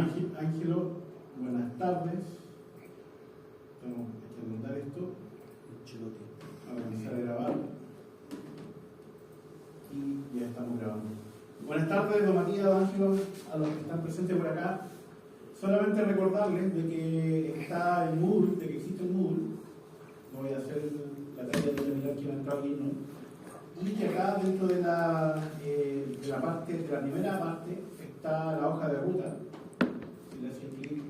Ángelo, buenas tardes. Tenemos que anotar esto. Vamos a empezar a grabar. Y ya estamos grabando. Buenas tardes, don Matías, don Ángelo, a los que están presentes por acá. Solamente recordarles de que está el Moodle, de que existe el Moodle. No voy a hacer la tarea de mirar quién ha entrado aquí, ¿no? Y que acá dentro de la primera parte está la hoja de ruta. Si le hacen clic,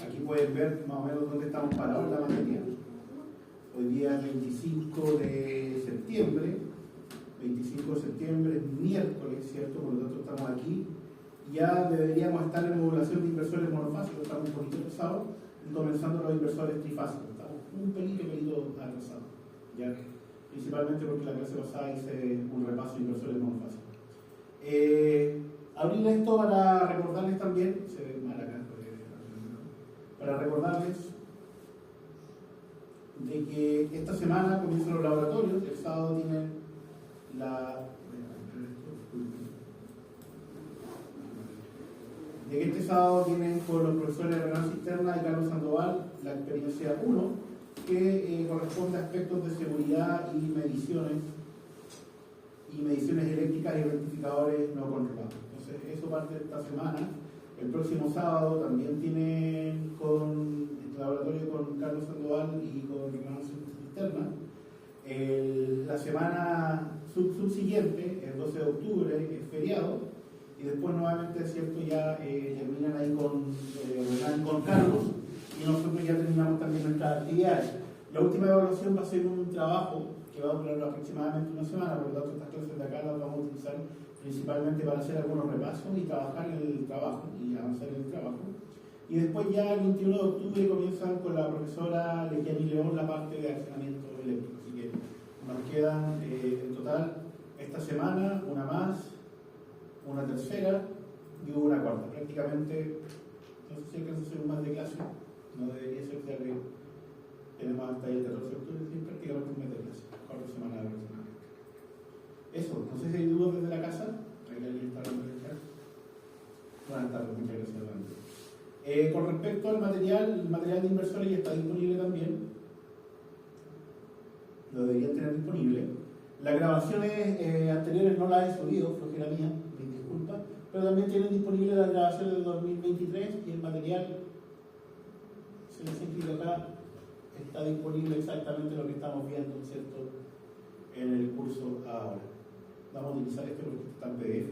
aquí pueden ver más o menos dónde estamos parados en la materia. Hoy día es 25 de septiembre. 25 de septiembre es miércoles, ¿cierto? Por lo tanto estamos aquí. Ya deberíamos estar en modulación de inversores monofásicos, estamos un poquito atrasados, y comenzando los inversores trifásicos. Estamos un pelito atrasados, ¿ya? Principalmente porque la clase pasada hice un repaso de inversores monofásicos. Abrir esto para recordarles también, se ve mal acá, para recordarles de que esta semana comienzan los laboratorios. El sábado tienen de que este sábado tienen con los profesores de Renancia Interna y Carlos Sandoval la experiencia 1, que corresponde a aspectos de seguridad y mediciones eléctricas y rectificadores no controlados. Entonces, eso parte de esta semana. El próximo sábado también tienen con el laboratorio con Carlos Sandoval y con Renancia Interna. La semana subsiguiente, el 12 de octubre, es feriado. Y después nuevamente, es cierto, ya terminan ahí con Carlos, y nosotros ya terminamos también nuestras actividades. La última evaluación va a ser un trabajo que va a durar aproximadamente una semana, por lo tanto estas clases de acá las vamos a utilizar principalmente para hacer algunos repasos y trabajar en el trabajo y avanzar en el trabajo. Y después ya el 21 de octubre comienzan con la profesora Lequiani León la parte de accionamiento eléctrico. Así que nos quedan en total esta semana una más, una tercera y una cuarta. Prácticamente, no sé si alcanza a ser más de clase, no debería ser, ya que tenemos hasta el 14 de octubre, sí, prácticamente un mes de clase, 4 semanas aproximadamente. Eso, no sé si hay dudas desde la casa. Ahí alguien está hablando en el chat. Buenas tardes, muchas gracias, Orlando. Con respecto al material, el material de inversores ya está disponible también. Lo deberían tener disponible. Las grabaciones anteriores no las he subido, flojera mía, mis disculpas, pero también tienen disponible las grabaciones del 2023 y el material, si les explico acá, está disponible exactamente lo que estamos viendo, ¿cierto?, en el curso ahora. Vamos a utilizar este porque está en PDF.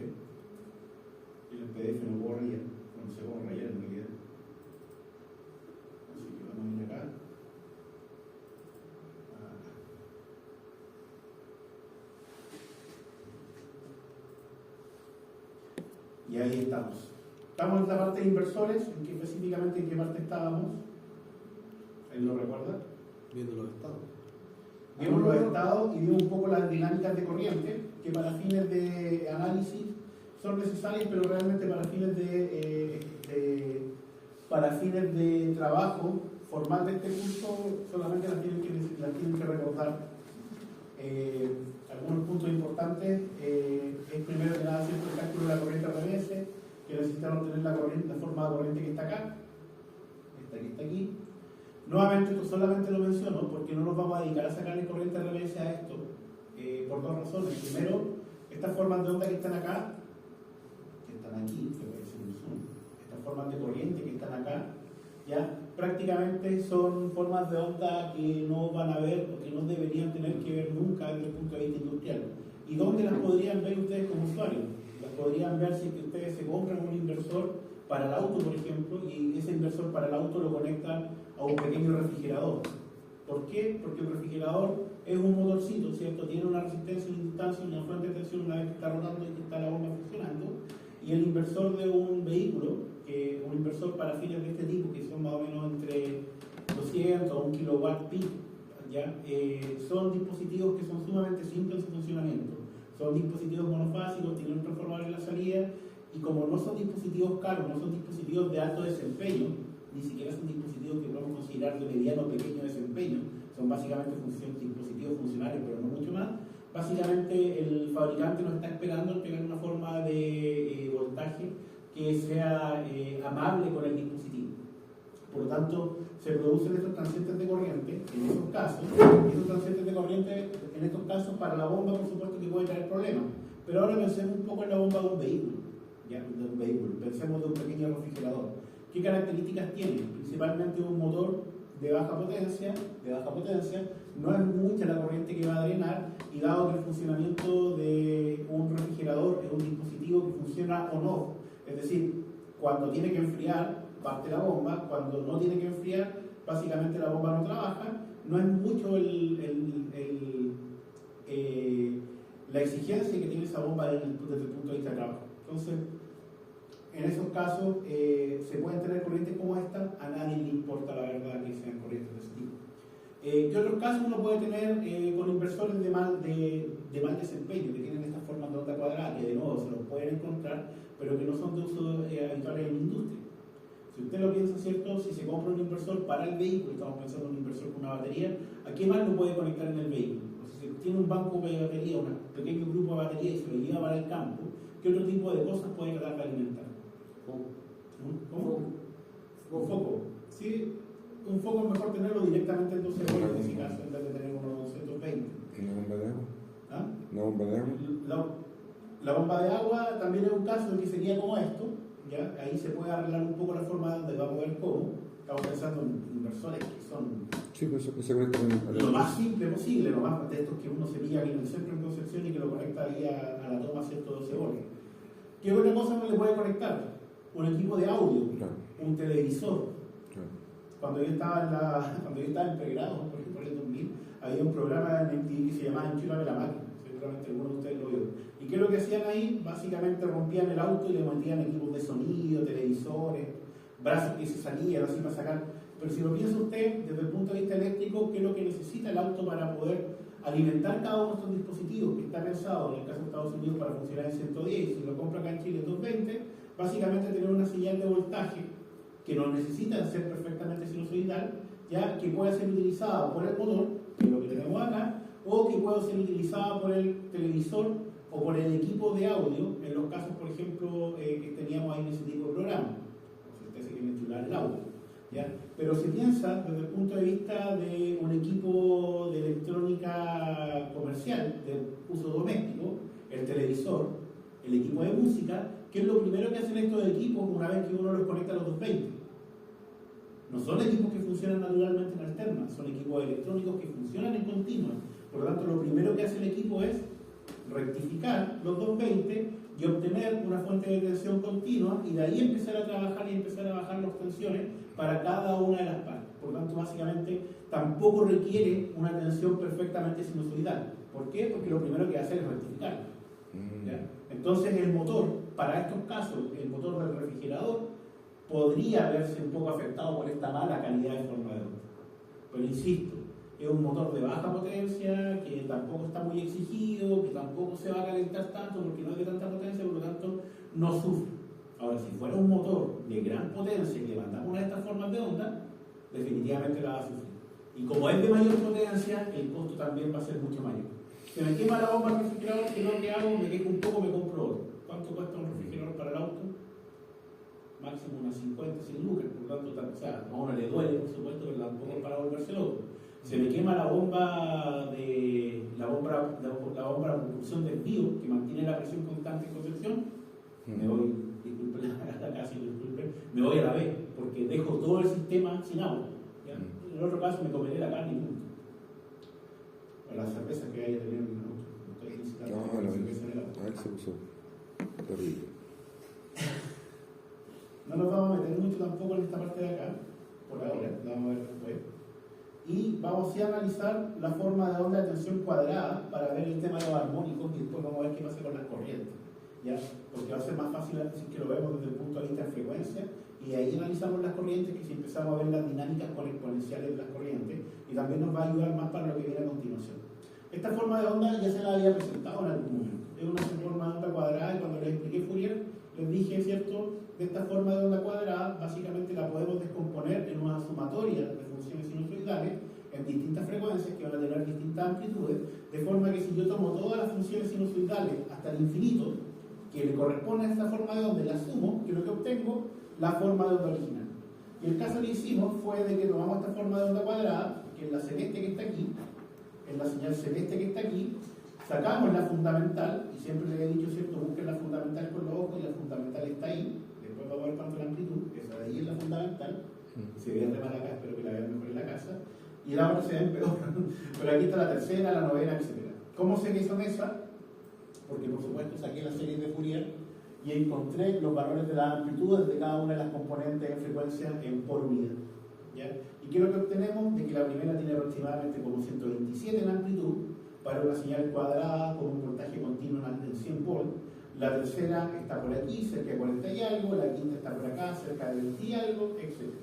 Y en el PDF no puedo rayar, no sé cómo rayar en realidad. Así que vamos a ir acá. Y ahí estamos. Estamos en la parte de inversores, específicamente en qué parte estábamos. ¿Alguien lo recuerda? Viendo los estados. Vimos los estados y vimos un poco las dinámicas de corriente, que para fines de análisis son necesarias, pero realmente para fines de trabajo formal de este curso solamente las tienen que recordar. Algunos puntos importantes es primero que nada cierto el cálculo de la corriente RMS, que necesitan obtener la forma de corriente que está acá, esta que está aquí. Nuevamente esto solamente lo menciono porque no nos vamos a dedicar a sacarle corriente RMS a esto por dos razones. Primero, estas formas de onda que están acá, que están aquí, que puede ser un zoom, estas formas de corriente que están acá, ya prácticamente son formas de onda que no van a ver o que no deberían tener que ver nunca desde el punto de vista industrial. ¿Y dónde las podrían ver ustedes como usuarios? Las podrían ver si ustedes se compran un inversor para el auto, por ejemplo, y ese inversor para el auto lo conectan a un pequeño refrigerador. ¿Por qué? Porque el refrigerador es un motorcito, ¿cierto? Tiene una resistencia, una instancia, una fuente de tensión una vez que está rotando y que está la bomba funcionando. Y el inversor de un vehículo, un inversor para fines de este tipo, que son más o menos entre 200 a 1 kilowatt peak, ¿ya? Son dispositivos que son sumamente simples en su funcionamiento. Son dispositivos monofásicos, tienen un transformador en la salida, y como no son dispositivos caros, no son dispositivos de alto desempeño, ni siquiera son dispositivos que podemos considerar de mediano o pequeño desempeño, son básicamente dispositivos funcionales, pero no mucho más. Básicamente el fabricante nos está esperando entregar una forma de voltaje que sea amable con el dispositivo. Por lo tanto, se producen estos transientes de corriente en estos casos, y estos transientes de corriente en estos casos para la bomba, por supuesto que puede traer problemas. Pero ahora pensemos un poco en la bomba de un vehículo, ¿ya? De un vehículo. Pensemos de un pequeño refrigerador. ¿Qué características tiene? Principalmente un motor de baja potencia, no es mucha la corriente que va a drenar, y dado que el funcionamiento de un refrigerador es un dispositivo que funciona on-off, es decir, cuando tiene que enfriar, parte la bomba, cuando no tiene que enfriar, básicamente la bomba no trabaja, no es mucho la exigencia que tiene esa bomba desde el punto de vista de trabajo. Entonces, en esos casos, se pueden tener corrientes como esta, a nadie le importa la verdad que sean corrientes de ese tipo. ¿Qué otros casos uno puede tener con inversores de mal desempeño, que tienen estas formas de onda cuadrada, que de nuevo se los pueden encontrar, pero que no son de uso habitual en la industria? Si usted lo piensa, ¿cierto? Si se compra un inversor para el vehículo, estamos pensando en un inversor con una batería, ¿a qué más lo puede conectar en el vehículo? O sea, si tiene un banco de batería, un pequeño grupo de batería y se lo lleva para el campo, ¿qué otro tipo de cosas puede tratar de alimentar? ¿Cómo? Un foco. Sí, un foco es mejor tenerlo directamente en 12 voltios en ese caso, en vez de tener unos 220. ¿Una bomba de agua? ¿Ah? ¿Una bomba de agua? La bomba de agua también es un caso que sería como esto, ¿ya? Ahí se puede arreglar un poco la forma donde vamos a ver cómo. Estamos pensando en inversores que son sí, pues eso que se conecta lo más simple posible, lo más de estos que uno se pilla aquí en el centro en Concepción y que lo conecta ahí a la toma 112 voltios. ¿Qué otra cosa no le puede conectar? Un equipo de audio, claro, un televisor. claro. Cuando yo estaba en pregrado, por ejemplo, en el 2000, había un programa en MTV que se llamaba Enchúlame la máquina. Seguramente algunos de ustedes lo vieron. ¿Y qué es lo que hacían ahí? Básicamente rompían el auto y le metían equipos de sonido, televisores, brazos que se salían así para sacar. Pero si lo piensa usted desde el punto de vista eléctrico, ¿qué es lo que necesita el auto para poder alimentar cada uno de estos dispositivos? Que está pensado en el caso de Estados Unidos para funcionar en 110, y si lo compra acá en Chile en 220, básicamente tener una señal de voltaje que no necesita ser perfectamente sinusoidal, ya que puede ser utilizada por el motor, que es lo que tenemos acá, o que puede ser utilizada por el televisor o por el equipo de audio, en los casos, por ejemplo, que teníamos ahí en ese tipo de programa, si usted se quiere enchular el audio, ¿ya? Pero si piensa desde el punto de vista de un equipo de electrónica comercial, de uso doméstico, el televisor, el equipo de música, ¿qué es lo primero que hacen estos equipos una vez que uno los conecta a los 220? No son equipos que funcionan naturalmente en alterna, son equipos electrónicos que funcionan en continua. Por lo tanto, lo primero que hace el equipo es rectificar los 220 y obtener una fuente de tensión continua, y de ahí empezar a trabajar y empezar a bajar las tensiones para cada una de las partes. Por lo tanto, básicamente, tampoco requiere una tensión perfectamente sinusoidal. ¿Por qué? Porque lo primero que hace es rectificar. ¿Ya? Entonces, el motor, para estos casos, el motor del refrigerador, podría verse un poco afectado por esta mala calidad de forma de onda. Pero insisto, es un motor de baja potencia, que tampoco está muy exigido, que tampoco se va a calentar tanto porque no es de tanta potencia, por lo tanto no sufre. Ahora, si fuera un motor de gran potencia y le mandamos una de estas formas de onda, definitivamente la va a sufrir. Y como es de mayor potencia, el costo también va a ser mucho mayor. Se me quema la bomba del refrigerador, ¿qué es lo que hago? Me quejo un poco, me compro otro. ¿Cuánto cuesta un refrigerador para el auto? Máximo unas 50, 100 lucas, por lo tanto, o sea, a uno le duele, por supuesto, pero tampoco es para volverse loco. Se me quema la bomba de propulsión de envío, que mantiene la presión constante en Concepción, me voy, disculpen, casi disculpen, me voy a la B, porque dejo todo el sistema sin agua. ¿Ya? En el otro caso me comeré la carne y punto. Las cervezas que hay también en el auto. Estoy incitando a la cerveza en el auto. Ahí se puso terrible. No nos vamos a meter mucho tampoco en esta parte de acá, por ahora, la vamos a ver después. Y vamos a analizar la forma de onda de tensión cuadrada para ver el tema de los armónicos, y después vamos a ver qué pasa con las corrientes, ¿ya? Porque va a ser más fácil si que lo vemos desde el punto de vista de frecuencia, y ahí analizamos las corrientes, que si empezamos a ver las dinámicas exponenciales de las corrientes, y también nos va a ayudar más para lo que viene a continuación. Esta forma de onda ya se la había presentado en algún momento. Es una forma de onda cuadrada, y cuando les expliqué Fourier, les dije, ¿cierto?, de esta forma de onda cuadrada, básicamente la podemos descomponer en una sumatoria de funciones sinusoidales en distintas frecuencias que van a tener distintas amplitudes, de forma que si yo tomo todas las funciones sinusoidales hasta el infinito, que le corresponde a esta forma de onda, la sumo, que es lo que obtengo, la forma de onda original. Y el caso que hicimos fue de que tomamos esta forma de onda cuadrada, que es la celeste que está aquí, es la señal celeste que está aquí, sacamos la fundamental, y siempre le he dicho, ¿cierto? Busquen la fundamental con los ojos, y la fundamental está ahí, después vamos a ver cuánto es la amplitud, esa de ahí es la fundamental, se ve de mal acá, espero que la vean mejor en la casa, y la otra se ven peor, pero aquí está la tercera, la novena, etc. ¿Cómo sé que son esas? Porque por supuesto saqué la serie de Fourier y encontré los valores de las amplitudes de cada una de las componentes de frecuencia por unidad. ¿Ya? ¿Y qué es lo que obtenemos? De que la primera tiene aproximadamente como 127 en amplitud para una señal cuadrada con un voltaje continuo en 100 volts. La tercera está por aquí, cerca de 40 y algo, la quinta está por acá, cerca de 20 y algo, etc.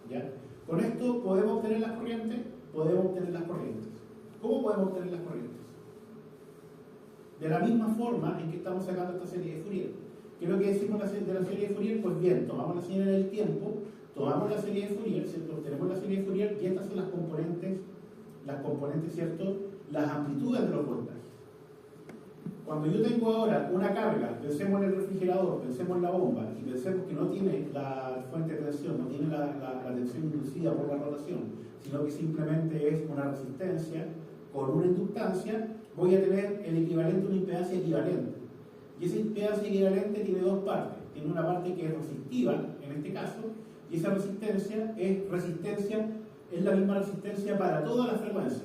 ¿Ya? Con esto podemos obtener las corrientes, podemos obtener las corrientes. ¿Cómo podemos obtener las corrientes? De la misma forma en que estamos sacando esta serie de Fourier. ¿Qué es lo que decimos de la serie de Fourier? Pues bien, tomamos la señal del tiempo, tomamos la serie de Fourier, ¿cierto? Obtenemos la serie de Fourier y estas son las componentes, ¿cierto? Las amplitudes de los voltajes. Cuando yo tengo ahora una carga, pensemos en el refrigerador, pensemos en la bomba, y pensemos que no tiene la fuente de tensión, no tiene la tensión inducida por la rotación, sino que simplemente es una resistencia con una inductancia, voy a tener el equivalente a una impedancia equivalente. Y esa impedancia equivalente tiene dos partes. Tiene una parte que es resistiva, en este caso, y esa resistencia es la misma resistencia para todas las frecuencias.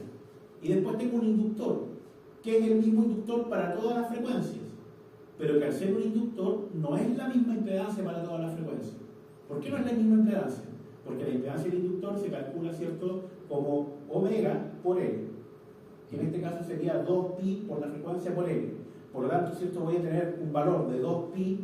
Y después tengo un inductor, que es el mismo inductor para todas las frecuencias, pero que al ser un inductor no es la misma impedancia para todas las frecuencias. ¿Por qué no es la misma impedancia? Porque la impedancia del inductor se calcula, ¿cierto?, como omega por L, que en este caso sería 2pi por la frecuencia por L. Por lo tanto, ¿cierto?, voy a tener un valor de 2pi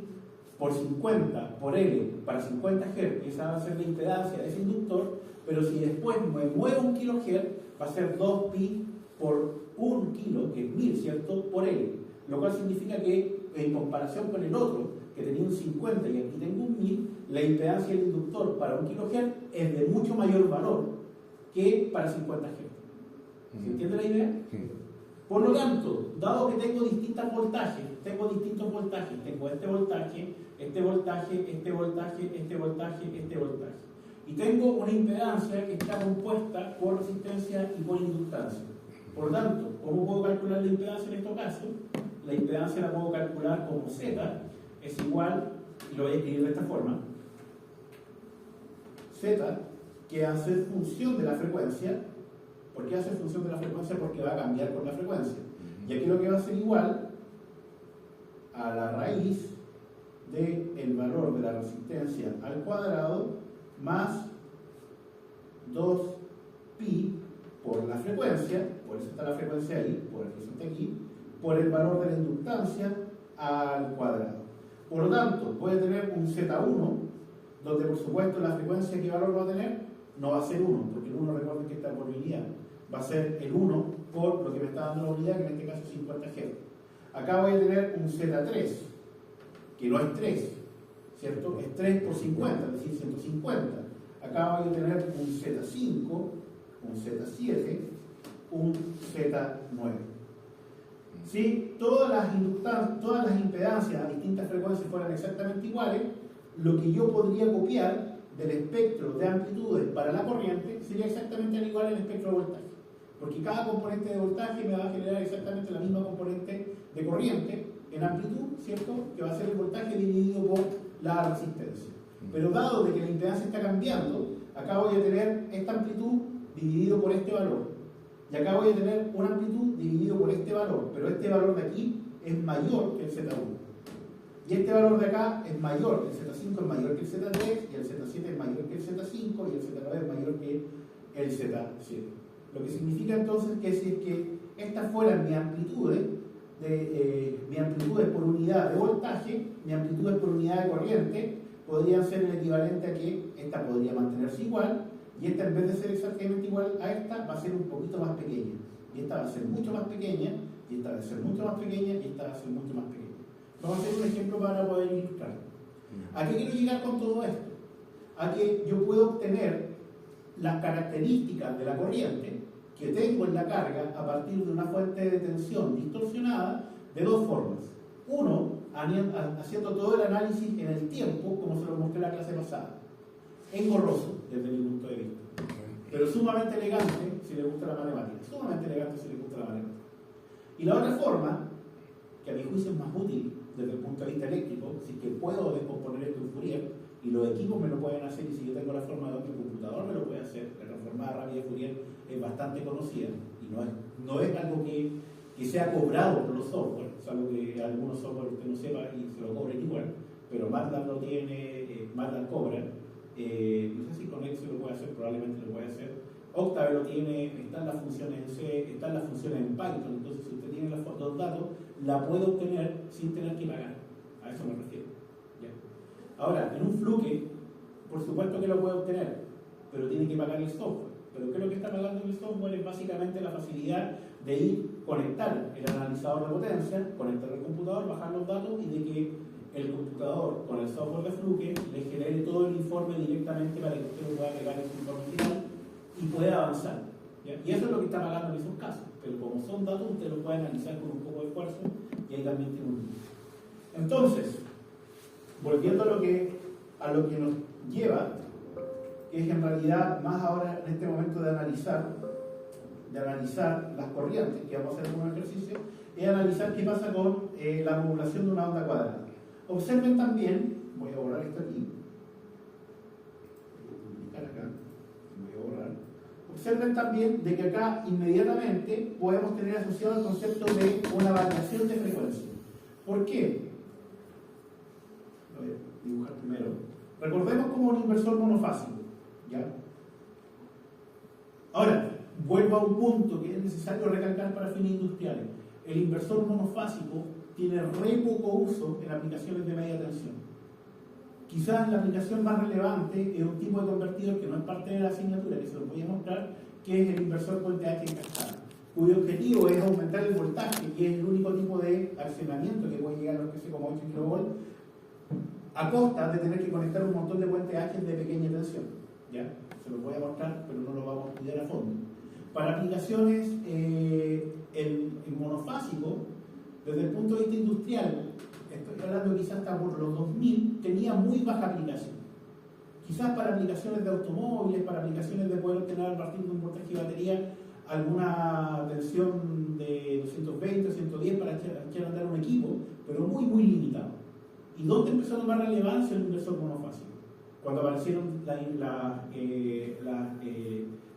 por 50 por L para 50 Hz, esa va a ser la impedancia de ese inductor, pero si después me muevo 1 kHz, va a ser 2pi por 1 kilo, que es 1000, ¿cierto?, por L. Lo cual significa que, en comparación con el otro, que tenía un 50 y aquí tengo un 1000, la impedancia del inductor para 1 kHz es de mucho mayor valor que para 50 Hz. ¿Se entiende la idea? Sí. Por lo tanto, dado que tengo distintos voltajes, tengo este voltaje, este voltaje, este voltaje, este voltaje, este voltaje. Y tengo una impedancia que está compuesta por resistencia y por inductancia. Por lo tanto, ¿cómo puedo calcular la impedancia en estos casos? La impedancia la puedo calcular como Z es igual, y lo voy a escribir de esta forma, Z, que hace función de la frecuencia. ¿Por qué hace función de la frecuencia? Porque va a cambiar con la frecuencia. Y aquí lo que va a ser igual a la raíz del valor de la resistencia al cuadrado más 2pi por la frecuencia, por eso está la frecuencia ahí, por eso está aquí, por el valor de la inductancia al cuadrado. Por lo tanto, voy a tener un Z1, donde por supuesto la frecuencia, ¿qué valor va a tener? No va a ser 1, porque el 1 recuerden que está por unidad. Va a ser el 1 por lo que me está dando la unidad, que en este caso es 50 Hz. Acá voy a tener un Z3, que no es 3, ¿cierto? Es 3 por 50, es decir, 150. Acá voy a tener un Z5, un Z7, un Z9. Si todas las impedancias a distintas frecuencias fueran exactamente iguales, lo que yo podría copiar del espectro de amplitudes para la corriente sería exactamente igual al espectro de voltaje. Porque cada componente de voltaje me va a generar exactamente la misma componente de corriente en amplitud, ¿cierto? Que va a ser el voltaje dividido por la resistencia. Pero dado de que la impedancia está cambiando, acá voy a tener esta amplitud dividido por este valor. Y acá voy a tener una amplitud dividido por este valor. Pero este valor de aquí es mayor que el Z1. Y este valor de acá es mayor, el Z5 es mayor que el Z3, y el Z7 es mayor que el Z5, y el Z9 es mayor que el Z7. Lo que significa entonces que si es que estas fueran mis amplitudes, mi amplitudes por unidad de voltaje, mi amplitudes por unidad de corriente, podrían ser el equivalente a que esta podría mantenerse igual, y esta en vez de ser exactamente igual a esta, va a ser un poquito más pequeña. Y esta va a ser mucho más pequeña, y esta va a ser mucho más pequeña, y esta va a ser mucho más pequeña. Vamos a hacer un ejemplo para poder ilustrar. ¿A qué quiero llegar con todo esto? A que yo puedo obtener las características de la corriente que tengo en la carga a partir de una fuente de tensión distorsionada de dos formas. Uno, haciendo todo el análisis en el tiempo, como se lo mostré en la clase pasada. Engorroso, desde mi punto de vista. Pero sumamente elegante si le gusta la matemática. Sumamente elegante si le gusta la matemática. Y la otra forma, que a mi juicio es más útil desde el punto de vista eléctrico, si es que puedo descomponer esto en Fourier, y los equipos me lo pueden hacer, y si yo tengo la forma de otro computador me lo puede hacer. La transformada rápida de Fourier es bastante conocida, y no es algo que sea cobrado por los software, es algo que algunos software usted no sepa y se lo cobren igual, pero MATLAB lo tiene, MATLAB cobra, no sé si con Excel lo puede hacer, probablemente lo puede hacer. Octave lo tiene, están las funciones en C, están las funciones en Python, entonces si usted tiene los datos, la puede obtener sin tener que pagar. A eso me refiero. ¿Ya? Ahora, en un Fluke, por supuesto que lo puede obtener, pero tiene que pagar el software. Pero ¿qué es lo que está pagando el software? Es básicamente la facilidad de ir, conectar el analizador de potencia, conectar el computador, bajar los datos y de que el computador con el software de Fluke le genere todo el informe directamente para que usted lo pueda agregar en su informe final y pueda avanzar. ¿Ya? Y eso es lo que está pagando en esos casos. Pero como son datos, usted los puede analizar con un poco de esfuerzo y ahí también tiene un límite. Entonces, volviendo a lo que nos lleva, que es en realidad más ahora en este momento de analizar las corrientes, que vamos a hacer como ejercicio, es analizar qué pasa con la modulación de una onda cuadrada. Observen también, voy a borrar esto aquí, observen también de que acá inmediatamente podemos tener asociado el concepto de una variación de frecuencia. ¿Por qué? Lo voy a dibujar primero. Recordemos como un inversor monofásico, ¿ya? Ahora, vuelvo a un punto que es necesario recalcar para fines industriales. El inversor monofásico tiene re poco uso en aplicaciones de media tensión. Quizás la aplicación más relevante es un tipo de convertidor que no es parte de la asignatura, que se lo voy a mostrar, que es el inversor puente H en cascada, cuyo objetivo es aumentar el voltaje, que es el único tipo de accionamiento que puede llegar a los que sé como 8 kV, a costa de tener que conectar un montón de puentes H de pequeña tensión. ¿Ya? Se los voy a mostrar, pero no lo vamos a estudiar a fondo. Para aplicaciones en monofásico, desde el punto de vista industrial, estoy hablando quizás hasta por los 2000, tenía muy baja aplicación. Quizás para aplicaciones de automóviles, para aplicaciones de poder obtener a partir de un voltaje de batería alguna tensión de 220 o 110 para echar a andar un equipo, pero muy, muy limitado. ¿Y dónde empezó a tomar relevancia el inversor monofásico? Cuando aparecieron las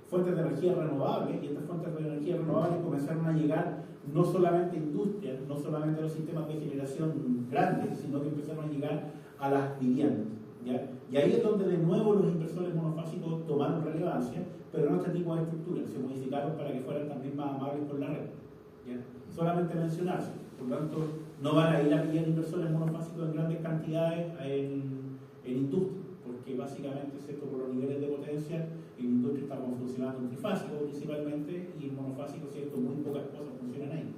fuentes de energía renovables, y estas fuentes de energía renovables comenzaron a llegar no solamente a industrias, no solamente a los sistemas de generación grandes, sino que empezaron a llegar a las viviendas. ¿Ya? Y ahí es donde de nuevo los inversores monofásicos tomaron relevancia, pero no este tipo de estructuras, se modificaron para que fueran también más amables con la red. ¿Ya? Solamente mencionarse, por lo tanto, no van a ir a pillar inversores monofásicos en grandes cantidades en industria, porque básicamente, excepto por los niveles de potencia, en industria estamos funcionando en trifásico principalmente, y en monofásico, cierto, muy pocas cosas funcionan ahí.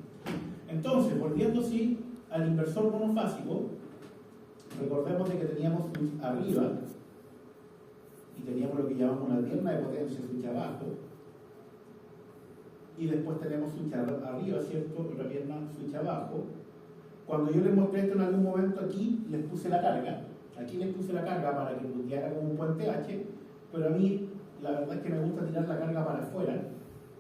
Entonces, volviendo sí al inversor monofásico, recordemos de que teníamos switch arriba y teníamos lo que llamamos la pierna de potencia, switch abajo, y después tenemos switch arriba, ¿cierto? Otra pierna, switch abajo. Cuando yo les mostré esto en algún momento aquí, les puse la carga. Aquí les puse la carga para que punteara como un puente H, pero a mí la verdad es que me gusta tirar la carga para afuera,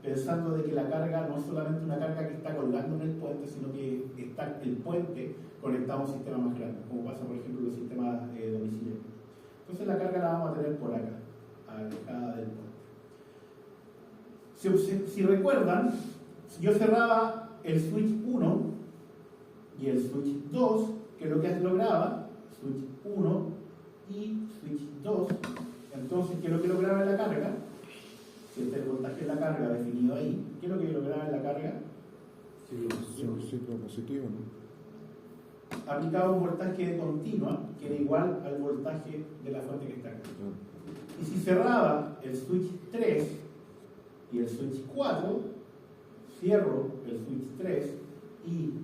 pensando de que la carga no es solamente una carga que está colgando en el puente, sino que está el puente conectado a un sistema más grande, como pasa por ejemplo en los sistemas domiciliarios. Entonces la carga la vamos a tener por acá, alejada del puente. Si recuerdan, yo cerraba el switch 1 y el switch 2, que es lo que lograba, switch 1 y switch 2, entonces, ¿qué es lo que lograba en la carga? Si este es el voltaje de la carga definido ahí, ¿qué es lo que lograba en la carga? Ciclo positivo, ¿no? Aplicaba un voltaje de continua que era igual al voltaje de la fuente que está acá. Y si cerraba el switch 3 y el switch 4, cierro el switch 3 y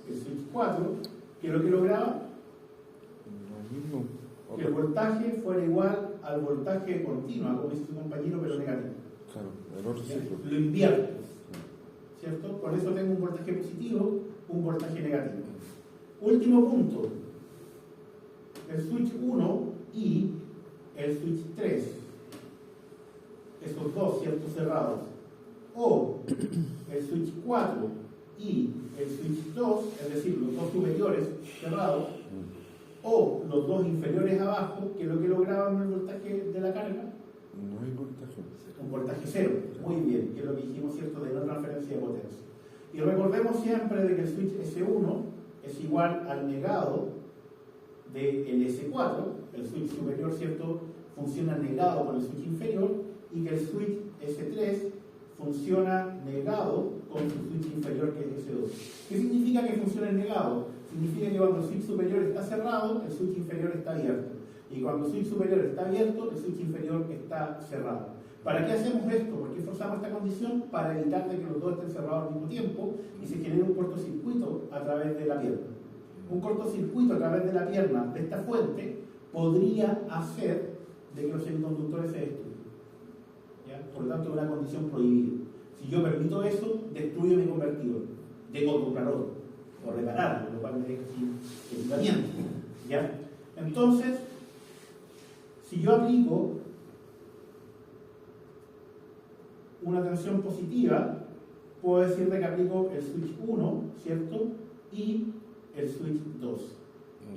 el switch 4, que es lo que lograba, que el voltaje fuera igual al voltaje de continua, como dice su compañero, pero negativo. Claro, el otro ciclo. Lo invierto, ¿cierto? Por eso tengo un voltaje positivo, un voltaje negativo. Último punto, el switch 1 y el switch 3, esos dos, ¿cierto? Cerrados, o el switch 4 y el switch 2, es decir, los dos superiores cerrados, o los dos inferiores abajo, que es lo que lograban el voltaje de la carga. No hay voltaje. Un voltaje cero, muy bien, que es lo que dijimos, ¿cierto?, de no transferencia de potencia. Y recordemos siempre de que el switch S1 es igual al negado del S4, el switch superior, ¿cierto?, funciona negado por el switch inferior, y que el switch S3 funciona negado con su switch inferior, que es S2. ¿Qué significa que funcione negado? Significa que cuando el switch superior está cerrado, el switch inferior está abierto. Y cuando el switch superior está abierto, el switch inferior está cerrado. ¿Para qué hacemos esto? ¿Por qué forzamos esta condición? Para evitar de que los dos estén cerrados al mismo tiempo y se genere un cortocircuito a través de la pierna. Un cortocircuito a través de la pierna de esta fuente podría hacer de que los semiconductores se destruyan. ¿Ya? Por lo tanto, es una condición prohibida. Si yo permito eso, destruyo mi convertidor. Debo comprar otro o repararlo, lo cual me deja sin equipamiento. ¿Ya? Entonces, si yo aplico una tensión positiva, puedo decir de que aplico el switch 1, ¿cierto? Y el switch 2.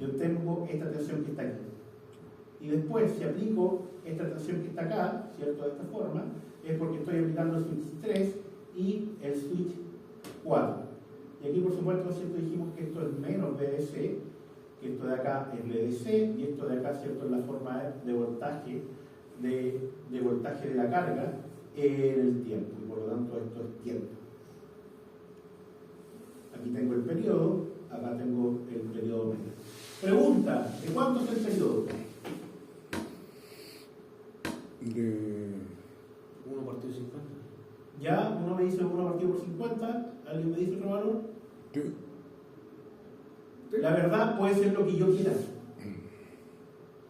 Yo tengo esta tensión que está aquí. Y después, si aplico esta tensión que está acá, ¿cierto? De esta forma, es porque estoy aplicando el switch 3 y el switch 4. Y aquí, por supuesto, ¿cierto?, dijimos que esto es menos VDC, que esto de acá es VDC, y esto de acá, ¿cierto?, es la forma de voltaje de voltaje de la carga en el tiempo, y por lo tanto esto es tiempo. Aquí tengo el periodo, acá tengo el periodo medio. Pregunta, ¿de cuánto es el periodo? De 1 partido 50. Ya, uno me dice 1 partido por 50, ¿alguien me dice otro valor? Yo. La verdad puede ser lo que yo quiera.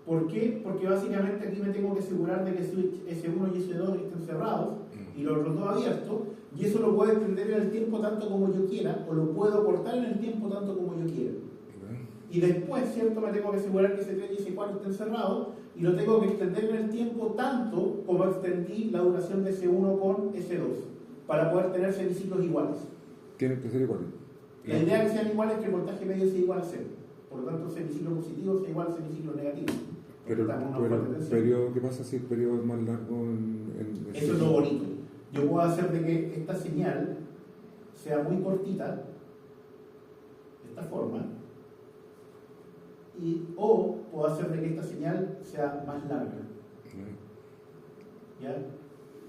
¿Por qué? Porque básicamente aquí me tengo que asegurar de que switch S1 y S2 estén cerrados y los otros dos abiertos, y eso lo puedo extender en el tiempo tanto como yo quiera, o lo puedo cortar en el tiempo tanto como yo quiera. Y después, ¿cierto?, me tengo que asegurar que S3 y S4 estén cerrados, y lo tengo que extender en el tiempo tanto como extendí la duración de S1 con S2, para poder tener semiciclos iguales. Tienen que ser iguales. La idea que sean iguales es que el voltaje medio sea igual a 0. Por lo tanto, el semiciclo positivo sea igual al semiciclo negativo. Pero el periodo, ¿qué pasa si el periodo es más largo Eso es lo bonito. Yo puedo hacer de que esta señal sea muy cortita, de esta forma, o puedo hacer de que esta señal sea más larga. ¿Ya?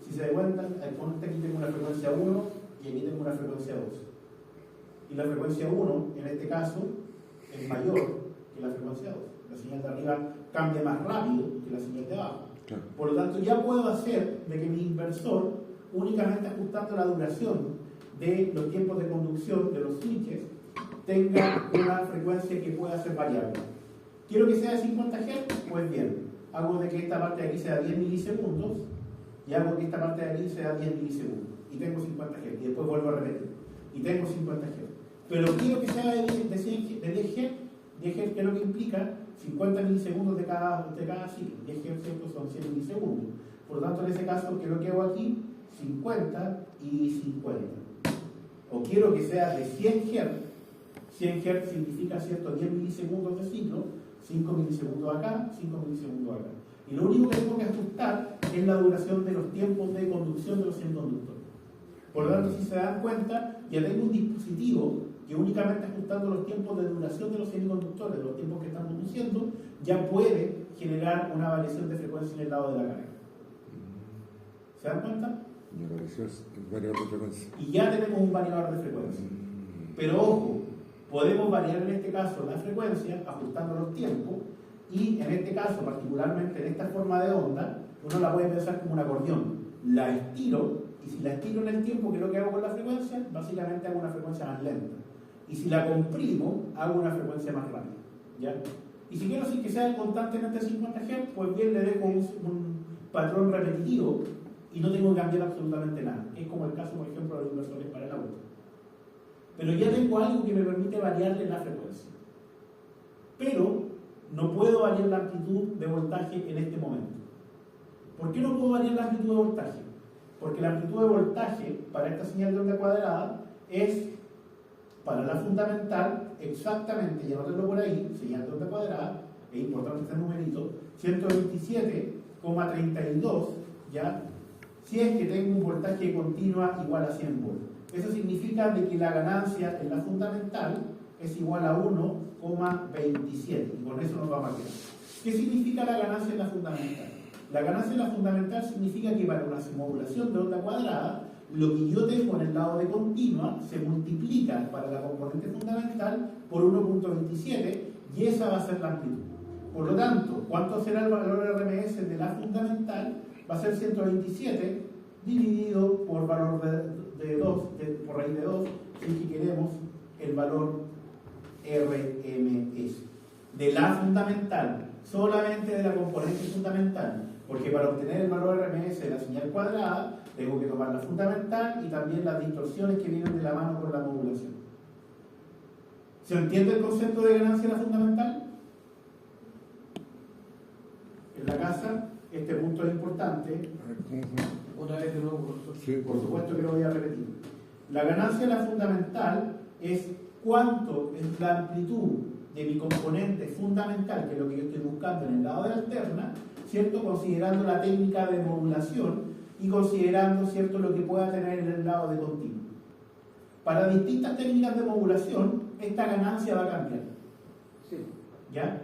Si se dan cuenta, aquí tengo una frecuencia 1 y aquí tengo una frecuencia 2. Y la frecuencia 1, en este caso, es mayor que la frecuencia 2. La señal de arriba cambia más rápido que la señal de abajo. Claro. Por lo tanto, ya puedo hacer de que mi inversor, únicamente ajustando la duración de los tiempos de conducción de los switches, tenga una frecuencia que pueda ser variable. ¿Quiero que sea de 50 Hz? Pues bien, hago de que esta parte de aquí sea 10 milisegundos y hago que esta parte de aquí sea 10 milisegundos. Y tengo 50 Hz. Y después vuelvo a repetir. Y tengo 50 Hz. Pero quiero que sea de 10 Hz, que es lo que implica 50 milisegundos de cada ciclo. 10 Hz son 100 milisegundos. Por lo tanto, en ese caso, ¿qué es lo que hago aquí? 50 y 50. O quiero que sea de 100 Hz. 100 Hz significa, ¿cierto?, 10 milisegundos de ciclo, 5 milisegundos acá, 5 milisegundos acá. Y lo único que tengo que ajustar es la duración de los tiempos de conducción de los semiconductores. Por lo tanto, si se dan cuenta, ya tengo un dispositivo que únicamente ajustando los tiempos de duración de los semiconductores, de los tiempos que están produciendo, ya puede generar una variación de frecuencia en el lado de la carga. ¿Se dan cuenta? Me pareció el variador de frecuencia. Y ya tenemos un variador de frecuencia. Pero ojo, podemos variar en este caso la frecuencia ajustando los tiempos, y en este caso, particularmente en esta forma de onda, uno la puede pensar como un acordeón. La estiro, y si la estiro en el tiempo, que es lo que hago con la frecuencia, básicamente hago una frecuencia más lenta. Y si la comprimo, hago una frecuencia más rápida. ¿Ya? Y si quiero decir que sea constantemente 50 Hz, pues bien, le dejo un patrón repetitivo y no tengo que cambiar absolutamente nada. Es como el caso, por ejemplo, de los inversores para el auto. Pero ya tengo algo que me permite variarle la frecuencia. Pero no puedo variar la amplitud de voltaje en este momento. ¿Por qué no puedo variar la amplitud de voltaje? Porque la amplitud de voltaje para esta señal de onda cuadrada es, para la fundamental, exactamente, ya notenlo por ahí, señal de onda cuadrada, es importante este numerito, 127,32, ¿ya? Si es que tengo un voltaje continua igual a 100 volts. Eso significa de que la ganancia en la fundamental es igual a 1,27, y con eso nos vamos a quedar. ¿Qué significa la ganancia en la fundamental? La ganancia en la fundamental significa que para una modulación de onda cuadrada, lo que yo tengo en el lado de continua se multiplica para la componente fundamental por 1,27 y esa va a ser la amplitud. Por lo tanto, ¿cuánto será el valor RMS de la fundamental? Va a ser 127 dividido por valor de 2, por raíz de 2, si queremos el valor RMS de la fundamental, solamente de la componente fundamental, porque para obtener el valor RMS de la señal cuadrada tengo que tomar la fundamental y también las distorsiones que vienen de la mano con la modulación. ¿Se entiende el concepto de ganancia de la fundamental? En la casa, este punto es importante. Otra vez de nuevo, profesor. Sí, Por supuesto que lo voy a repetir. La ganancia de la fundamental es cuánto es la amplitud de mi componente fundamental, que es lo que yo estoy buscando en el lado de la alterna, ¿cierto? Considerando la técnica de modulación y considerando, ¿cierto?, lo que pueda tener en el lado de continuo. Para distintas técnicas de modulación, esta ganancia va a cambiar. Sí. ¿Ya?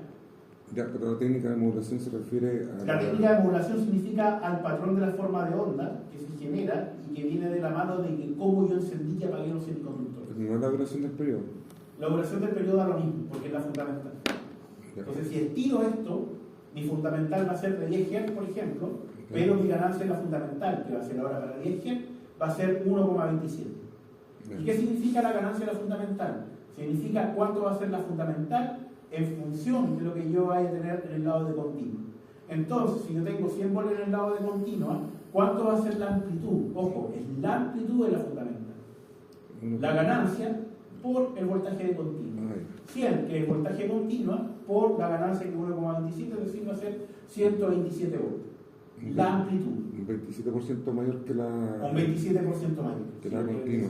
Ya, pero la técnica de modulación se refiere a... La técnica de modulación significa al patrón de la forma de onda que se genera y que viene de la mano de que cómo yo encendí y apagué los semiconductores. No es la duración del periodo. La duración del periodo da lo mismo, porque es la fundamental. Ya. Entonces, si estiro esto, mi fundamental va a ser de 10 Hz, por ejemplo, pero mi ganancia en la fundamental, que va a ser ahora para 10 Hz, va a ser 1,27. ¿Y qué significa la ganancia de la fundamental? Significa cuánto va a ser la fundamental en función de lo que yo vaya a tener en el lado de continua. Entonces, si yo tengo 100 volts en el lado de continua, ¿cuánto va a ser la amplitud? Ojo, es la amplitud de la fundamental. La ganancia por el voltaje de continua. 100, que es voltaje continua, por la ganancia que es 1,27, es decir, va a ser 127 volts. La amplitud. Un 27% mayor que la... Un 27% mayor. Que la continua.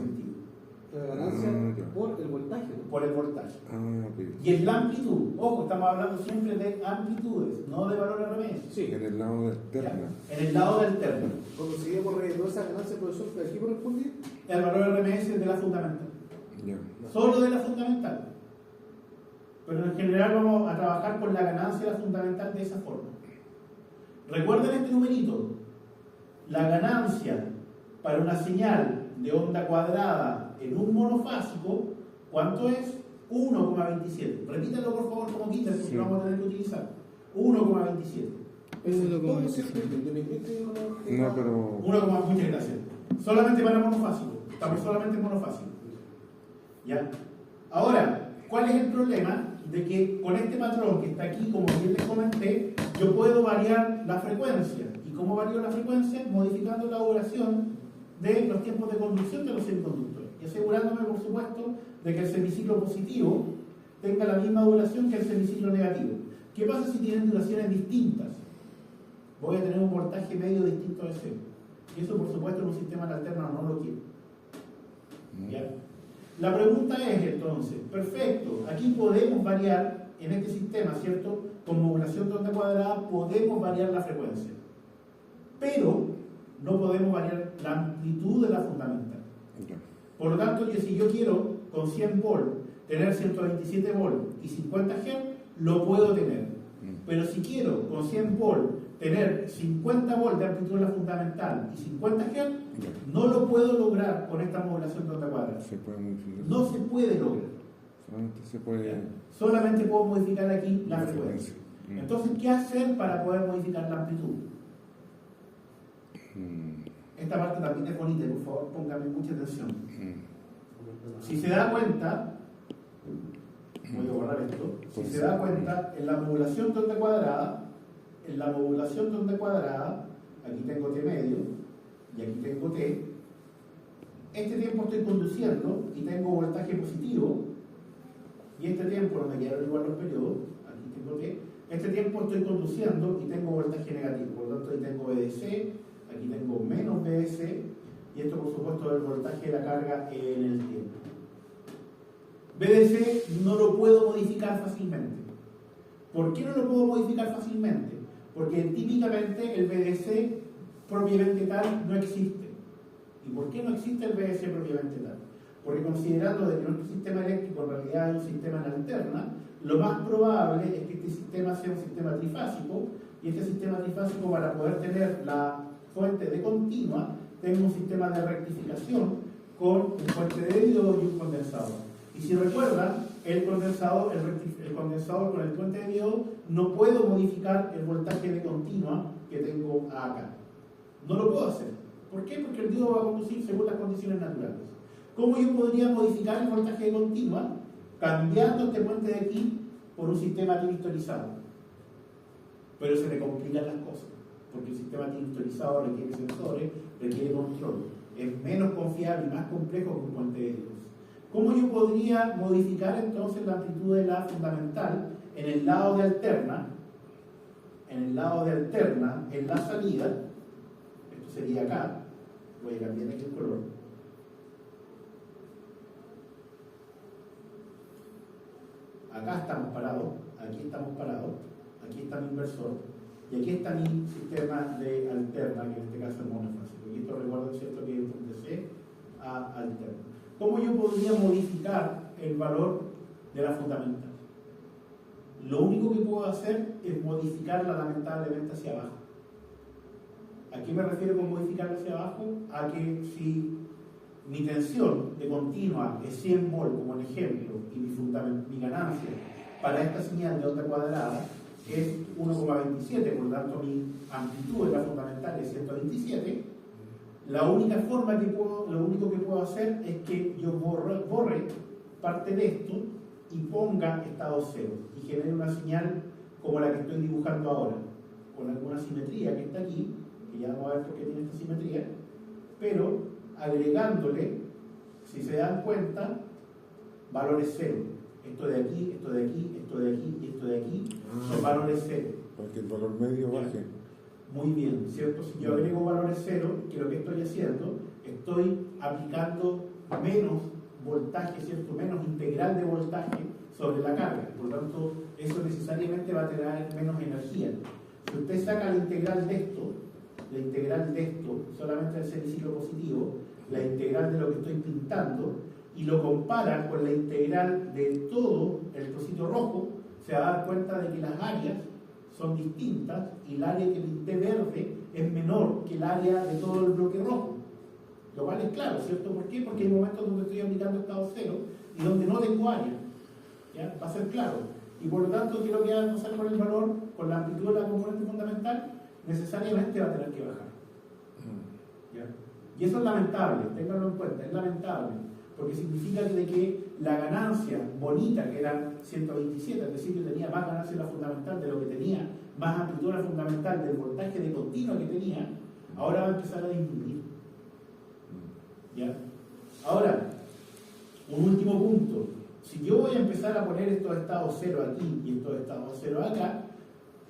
La ganancia ya. por el voltaje, ¿no? Por el voltaje. Ok. Y es la amplitud. Ojo, estamos hablando siempre de amplitudes, no de valor RMS. Sí. En el lado de alterna. ¿Ya? En el lado del término. Cuando se dio por relleno esa ganancia, profesor, ¿que aquí corresponde? El valor RMS es de la fundamental. Ya. Solo de la fundamental. Pero en general vamos a trabajar con la ganancia de la fundamental de esa forma. Recuerden este numerito. La ganancia para una señal de onda cuadrada en un monofásico, ¿cuánto es? 1,27. Repítalo por favor como quita, porque Sí. vamos a tener que utilizar. 1,27. Todo siempre, independiente de No, pero... Muchas gracias. Solamente para monofásico. Estamos solamente en monofásico. ¿Ya? Ahora, ¿cuál es el problema? De que con este patrón que está aquí, como bien les comenté, yo puedo variar la frecuencia. ¿Y cómo varío la frecuencia? Modificando la duración de los tiempos de conducción de los semiconductores. Y asegurándome, por supuesto, de que el semiciclo positivo tenga la misma duración que el semiciclo negativo. ¿Qué pasa si tienen duraciones distintas? Voy a tener un voltaje medio distinto de cero. Y eso, por supuesto, en un sistema alterno no lo quiero. ¿Ya? La pregunta es entonces, perfecto, aquí podemos variar en este sistema, ¿cierto? Con modulación de onda cuadrada podemos variar la frecuencia, pero no podemos variar la amplitud de la fundamental. Ya. Por lo tanto, si yo quiero con 100 volts tener 127 volts y 50 Hz, lo puedo tener. Pero si quiero con 100 volts tener 50 volts de amplitud de la fundamental y 50 Hz, no lo puedo lograr con esta modulación de onda cuadrada. Se puede modificar. No se puede lograr. Solamente se puede... Solamente puedo modificar aquí la La frecuencia. frecuencia. Entonces, ¿qué hacer para poder modificar la amplitud? Esta parte también es bonita, por favor, póngame mucha atención. Si se da cuenta, voy a borrar esto, si se da cuenta, en la modulación de onda cuadrada, aquí tengo T medio, y aquí tengo T. Este tiempo estoy conduciendo y tengo voltaje positivo, y este tiempo no me quedaron igual los periodos, aquí tengo T. Este tiempo estoy conduciendo y tengo voltaje negativo, por lo tanto ahí tengo BDC, aquí tengo menos BDC, y esto por supuesto es el voltaje de la carga en el tiempo. BDC no lo puedo modificar fácilmente. ¿Por qué no lo puedo modificar fácilmente? Porque típicamente el BDC propiamente tal no existe. ¿Y por qué no existe el BDC propiamente tal? Porque considerando de que nuestro sistema eléctrico en realidad es un sistema en alterna, lo más probable es que este sistema sea un sistema trifásico, y este sistema trifásico, para poder tener la fuente de continua, tenga un sistema de rectificación con un fuente de diodo y un condensador. Y si recuerdan, el condensador con el puente de diodo no puedo modificar el voltaje de continua que tengo acá. No lo puedo hacer. ¿Por qué? Porque el diodo va a conducir según las condiciones naturales. ¿Cómo yo podría modificar el voltaje de continua? Cambiando este puente de aquí por un sistema tiristorizado. Pero se me complican las cosas, porque el sistema tiristorizado requiere sensores, requiere control. Es menos confiable y más complejo que un puente de diodo. ¿Cómo yo podría modificar entonces la amplitud de la fundamental en el lado de alterna? En el lado de alterna, en la salida, esto sería acá, voy a cambiar aquí el color. Acá estamos parados, aquí estamos parados, aquí está mi inversor, y aquí está mi sistema de alterna, que en este caso es monofásico. Y esto recuerden, ¿cierto?, que es de C a alterna. ¿Cómo yo podría modificar el valor de la fundamental? Lo único que puedo hacer es modificarla lamentablemente hacia abajo. ¿A qué me refiero con modificarla hacia abajo? A que si mi tensión de continua es 100 mol como en ejemplo, y mi ganancia para esta señal de onda cuadrada es 1,27, por lo tanto mi amplitud de la fundamental es 127, lo único que puedo hacer es que yo borre parte de esto y ponga estado cero y genere una señal como la que estoy dibujando ahora, con alguna simetría que está aquí, que ya vamos a ver por qué tiene esta simetría, pero agregándole, si se dan cuenta, valores cero. Esto de aquí, esto de aquí, esto de aquí y esto de aquí son valores cero. Para que el valor medio baje. Muy bien, ¿cierto? Si yo agrego valores cero, que lo que estoy haciendo, estoy aplicando menos voltaje, ¿cierto? Menos integral de voltaje sobre la carga. Por lo tanto, eso necesariamente va a tener menos energía. Si usted saca la integral de esto, solamente al semiciclo positivo, la integral de lo que estoy pintando, y lo compara con la integral de todo el trocito rojo, se va a dar cuenta de que las áreas son distintas y el área que pinté verde es menor que el área de todo el bloque rojo. Lo cual es claro, ¿cierto? ¿Por qué? Porque hay momentos donde estoy aplicando estado cero y donde no tengo área. ¿Ya? Va a ser claro. Y por lo tanto, ¿qué es lo que va a pasar con el valor? Con la amplitud de la componente fundamental, necesariamente va a tener que bajar. ¿Ya? Y eso es lamentable, ténganlo en cuenta, es lamentable. Porque significa que la ganancia bonita, que era 127, es decir, yo tenía más ganancia en la fundamental de lo que tenía, más amplitud en la fundamental del voltaje de continua que tenía, ahora va a empezar a disminuir. ¿Ya? Ahora, un último punto. Si yo voy a empezar a poner estos estados cero aquí y estos estados cero acá,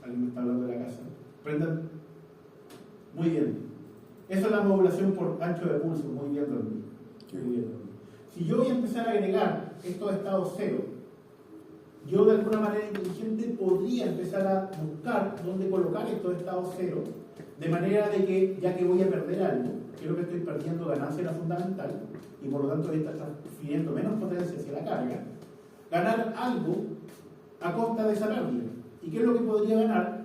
alguien me está hablando de la casa, prendan. Muy bien. Eso es la modulación por ancho de pulso, muy bien dormido. Muy bien dormido. Si yo voy a empezar a agregar estos estados cero, yo de alguna manera inteligente podría empezar a buscar dónde colocar estos estados cero, de manera de que, ya que voy a perder algo, creo que estoy perdiendo ganancia en la fundamental, y por lo tanto voy a estar transfiriendo menos potencia hacia la carga, ganar algo a costa de esa pérdida. ¿Y qué es lo que podría ganar?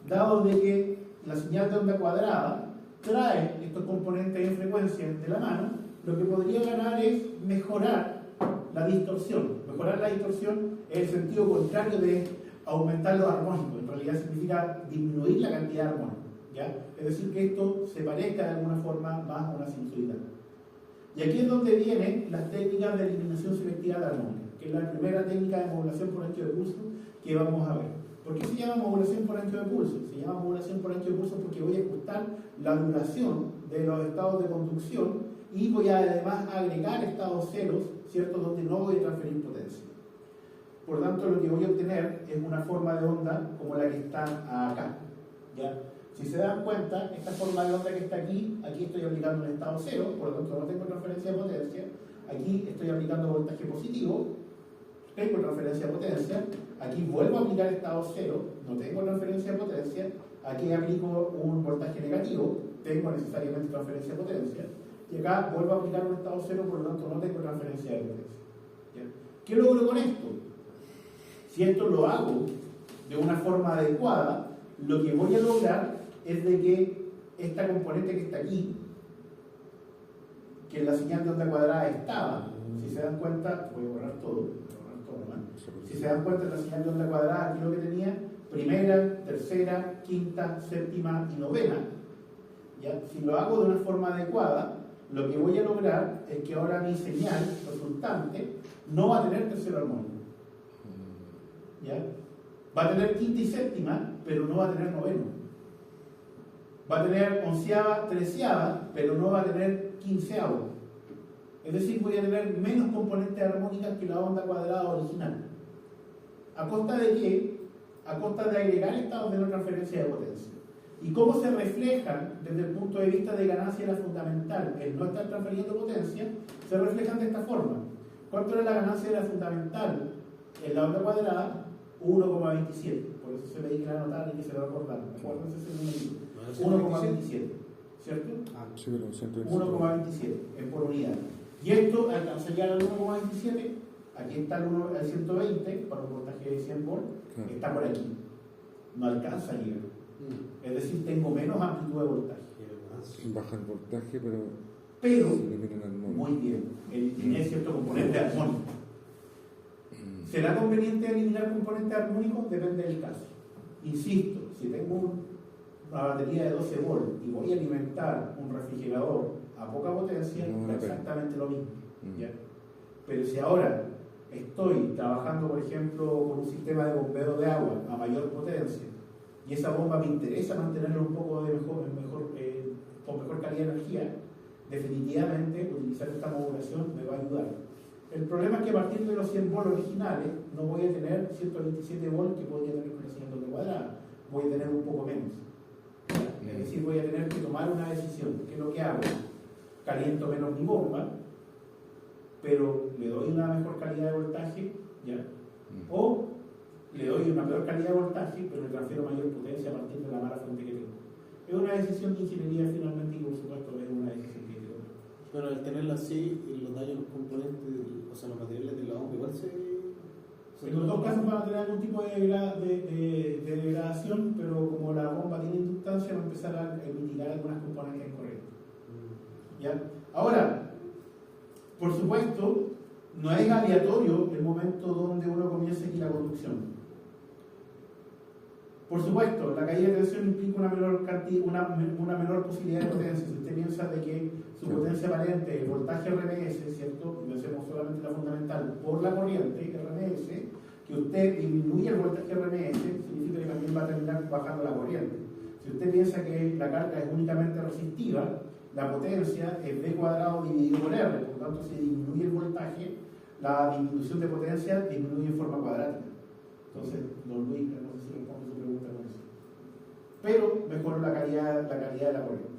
Dado de que la señal de onda cuadrada trae estos componentes en frecuencia de la mano, lo que podría ganar es mejorar la distorsión. Mejorar la distorsión es el sentido contrario de aumentar los armónicos. En realidad significa disminuir la cantidad de armónicos, ¿ya? Es decir, que esto se parezca de alguna forma más a una sinusoidal. Y aquí es donde vienen las técnicas de eliminación selectiva de armónicos, que es la primera técnica de modulación por ancho de pulso que vamos a ver. ¿Por qué se llama modulación por ancho de pulso? Se llama modulación por ancho de pulso porque voy a ajustar la duración de los estados de conducción y voy a además agregar estados ceros, ¿cierto?, donde no voy a transferir potencia. Por tanto, lo que voy a obtener es una forma de onda como la que está acá, ¿ya? Si se dan cuenta, esta forma de onda que está aquí, aquí estoy aplicando un estado cero, por lo tanto no tengo transferencia de potencia. Aquí estoy aplicando voltaje positivo, tengo transferencia de potencia. Aquí vuelvo a aplicar estado cero, no tengo transferencia de potencia. Aquí aplico un voltaje negativo, tengo necesariamente transferencia de potencia. Y acá vuelvo a aplicar un estado cero, por lo tanto no tengo transferencia de potencia, ¿ya? ¿Qué logro con esto? Si esto lo hago de una forma adecuada, lo que voy a lograr es de que esta componente que está aquí, que en la señal de onda cuadrada estaba, si se dan cuenta, voy a borrar todo, ¿no? Si se dan cuenta, en la señal de onda cuadrada aquí lo que tenía, primera, tercera, quinta, séptima y novena, ¿ya? Si lo hago de una forma adecuada, lo que voy a lograr es que ahora mi señal resultante no va a tener tercero armónico, ¿ya? Va a tener quinta y séptima, pero no va a tener noveno. Va a tener onceava, treceava, pero no va a tener quinceavo. Es decir, voy a tener menos componentes armónicas que la onda cuadrada original. ¿A costa de qué? A costa de agregar estados de no transferencia de potencia. ¿Y cómo se reflejan desde el punto de vista de ganancia de la fundamental el no estar transfiriendo potencia? Se reflejan de esta forma. ¿Cuánto era la ganancia de la fundamental en la onda cuadrada? 1,27. Por eso se veía que la anotaron y que se lo acordaron. Acuérdense ese número. 1,27, ¿cierto? Sí, pero 127. 1,27 es por unidad. Y esto alcanza ya al 1,27. Aquí está el 120 para un voltaje de 100 volts. Está por aquí. No alcanza a llegar. Es decir, tengo menos amplitud de voltaje. Baja el voltaje, Pero se elimina el armónico. muy bien, tiene cierto componente armónico. ¿Será conveniente eliminar componentes armónicos? Depende del caso. Insisto, si tengo una batería de 12 volts y voy a alimentar un refrigerador a poca potencia, No, es exactamente lo mismo, ¿ya? Pero si ahora estoy trabajando, por ejemplo, con un sistema de bombeo de agua a mayor potencia y esa bomba me interesa mantenerla un poco con mejor calidad de energía, definitivamente utilizar esta modulación me va a ayudar. El problema es que a partir de los 100 volts originales no voy a tener 127 volts que podría tener con la señal de onda cuadrada, voy a tener un poco menos. Es decir, voy a tener que tomar una decisión. ¿Qué es lo que hago? Caliento menos mi bomba, pero le doy una mejor calidad de voltaje, ¿ya? O le doy una peor calidad de voltaje, pero le transfiero mayor potencia a partir de la mala fuente que tengo. Es una decisión de ingeniería finalmente y por supuesto es una decisión que tengo. Pero al tenerla así, los daños, los componentes, o sea, los materiales de la bomba igual se... En los dos casos van a tener algún tipo de degradación, pero como la bomba tiene inductancia, va a empezar a mitigar algunas componentes en corriente. ¿Ya? Ahora, por supuesto, no es aleatorio el momento donde uno comienza aquí la conducción. Por supuesto, la caída de tensión implica una menor posibilidad de potencia. Si usted piensa de que su potencia aparente, el voltaje RMS, ¿cierto? Y pensemos solamente la fundamental, por la corriente RMS, que usted disminuye el voltaje RMS, significa que también va a terminar bajando la corriente. Si usted piensa que la carga es únicamente resistiva, la potencia es V cuadrado dividido por R, por lo tanto, si disminuye el voltaje, la disminución de potencia disminuye en forma cuadrática. Entonces, don Luis, no sé si responde su pregunta con eso. Pero mejora la calidad de la corriente.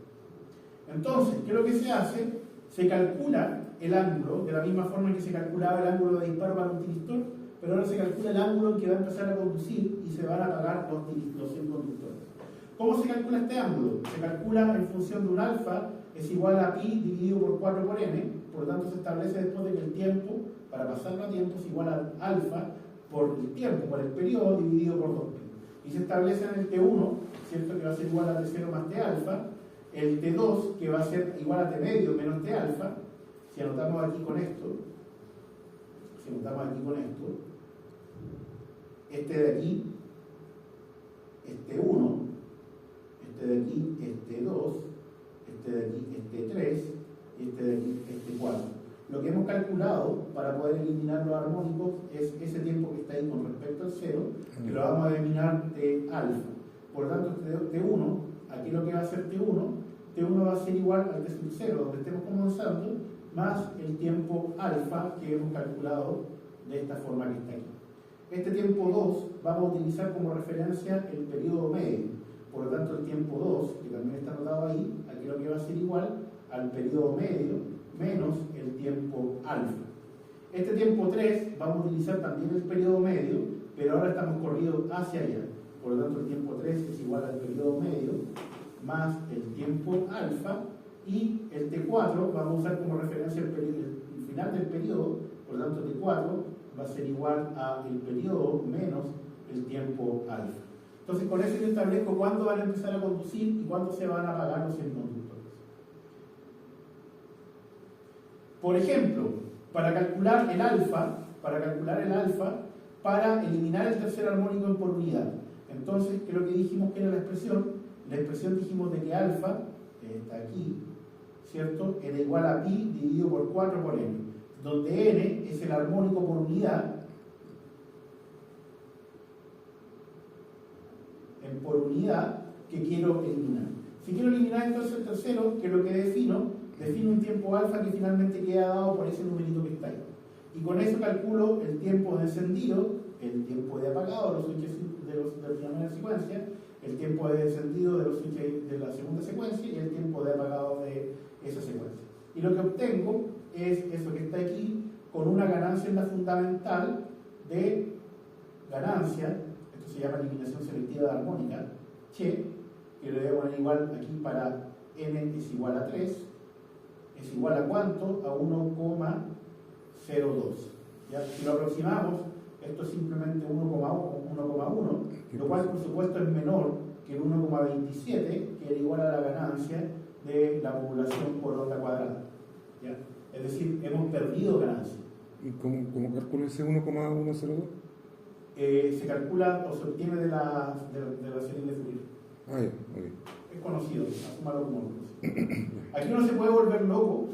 Entonces, ¿qué es lo que se hace? Se calcula el ángulo, de la misma forma en que se calculaba el ángulo de disparo para un tiristor, pero ahora se calcula el ángulo en que va a empezar a conducir y se van a apagar los 100 conductores. ¿Cómo se calcula este ángulo? Se calcula en función de un alfa, es igual a pi dividido por 4 por n, por lo tanto se establece después de que el tiempo, para pasarlo a tiempo, es igual a alfa por el tiempo, por el periodo dividido por 2pi. Y se establece en el T1, ¿cierto? Que va a ser igual a T0 más T alfa, el T2, que va a ser igual a T medio menos T alfa. Si anotamos aquí con esto, este de aquí es T1, este de aquí es T2, este de aquí es T3 y este de aquí es T4. Lo que hemos calculado para poder eliminar los armónicos es ese tiempo que está ahí con respecto al cero, que lo vamos a denominar T alfa. Por lo tanto, T1, aquí lo que va a ser T1 T1 va a ser igual al T sub 0, donde estemos comenzando, más el tiempo alfa que hemos calculado de esta forma que está aquí. Este tiempo 2 vamos a utilizar como referencia el periodo medio. Por lo tanto, el tiempo 2, que también está anotado ahí, aquí lo que va a ser igual al periodo medio menos el tiempo alfa. Este tiempo 3 vamos a utilizar también el periodo medio, pero ahora estamos corridos hacia allá. Por lo tanto, el tiempo 3 es igual al periodo medio más el tiempo alfa, y el T4 vamos a usar como referencia el final del periodo. Por lo tanto, T4 va a ser igual al periodo menos el tiempo alfa. Entonces, con eso yo establezco cuándo van a empezar a conducir y cuándo se van a apagar los semiconductores. Por ejemplo, para calcular el alfa, para eliminar el tercer armónico en por unidad. Entonces, creo que dijimos que era la expresión dijimos de que alfa, que está aquí, ¿cierto?, era igual a pi dividido por 4 por n, donde n es el armónico por unidad, que quiero eliminar. Si quiero eliminar entonces el tercero, que es lo que defino un tiempo alfa que finalmente queda dado por ese numerito que está ahí. Y con eso calculo el tiempo de encendido, el tiempo de apagado de los switches de la primera secuencia, el tiempo de encendido de los switches de la segunda secuencia y el tiempo de apagado de esa secuencia. Y lo que obtengo es eso que está aquí, con una ganancia en la fundamental de ganancia, esto se llama eliminación selectiva de armónica, che, que lo voy a poner igual aquí para n es igual a 3, es igual a ¿cuánto? A 1,02. ¿Ya? Si lo aproximamos, esto es simplemente 1,1, lo cual por supuesto es menor que el 1,27, que era igual a la ganancia de la modulación por onda cuadrada. ¿Ya? Es decir, hemos perdido ganancia. ¿Y cómo calcula ese 1,102? Se calcula o se obtiene de la serie de Fourier. Ah, ya, ok. Es conocido, asúmalo como conocido. Aquí uno se puede volver loco,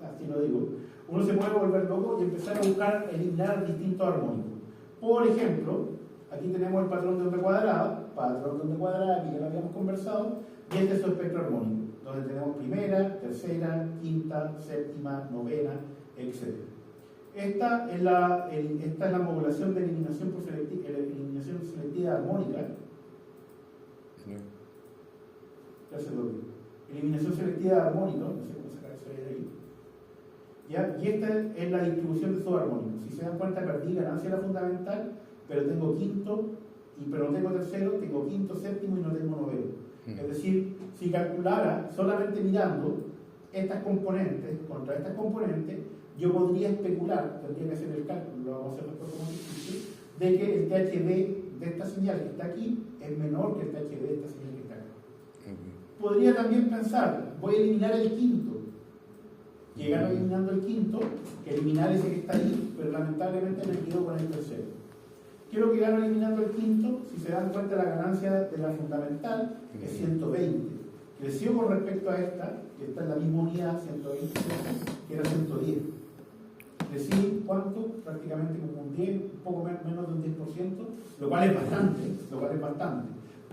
así lo digo, uno se puede volver loco y empezar a buscar eliminar distintos armónicos. Por ejemplo, aquí tenemos el patrón de onda cuadrada, que ya lo habíamos conversado, y este es su espectro armónico, donde tenemos primera, tercera, quinta, séptima, novena, etc. Esta es la modulación de eliminación selectiva armónica. Ya se lo digo. Eliminación selectiva armónica, no sé cómo sacar eso de ahí. ¿Ya? Y esta es la distribución de subarmónicos. Si se dan cuenta, perdí ganancia de la fundamental, pero tengo quinto, pero no tengo tercero, tengo quinto, séptimo y no tengo noveno. Es decir, si calculara solamente mirando estas componentes contra estas componentes, yo podría especular, tendría que hacer el cálculo, lo vamos a hacer después como difícil, de que el THD de esta señal que está aquí es menor que el THD de esta señal que está acá. Podría también pensar, voy a eliminar el quinto, llegar eliminando el quinto, eliminar ese que está ahí, pero lamentablemente me quedo con el tercero. Quiero que gano eliminando el quinto, si se dan cuenta la ganancia de la fundamental es 120. Creció con respecto a esta, que está en la misma unidad, 120, que era 110. Crecí, ¿cuánto? Prácticamente como un 10, un poco menos de un 10%, lo cual es bastante.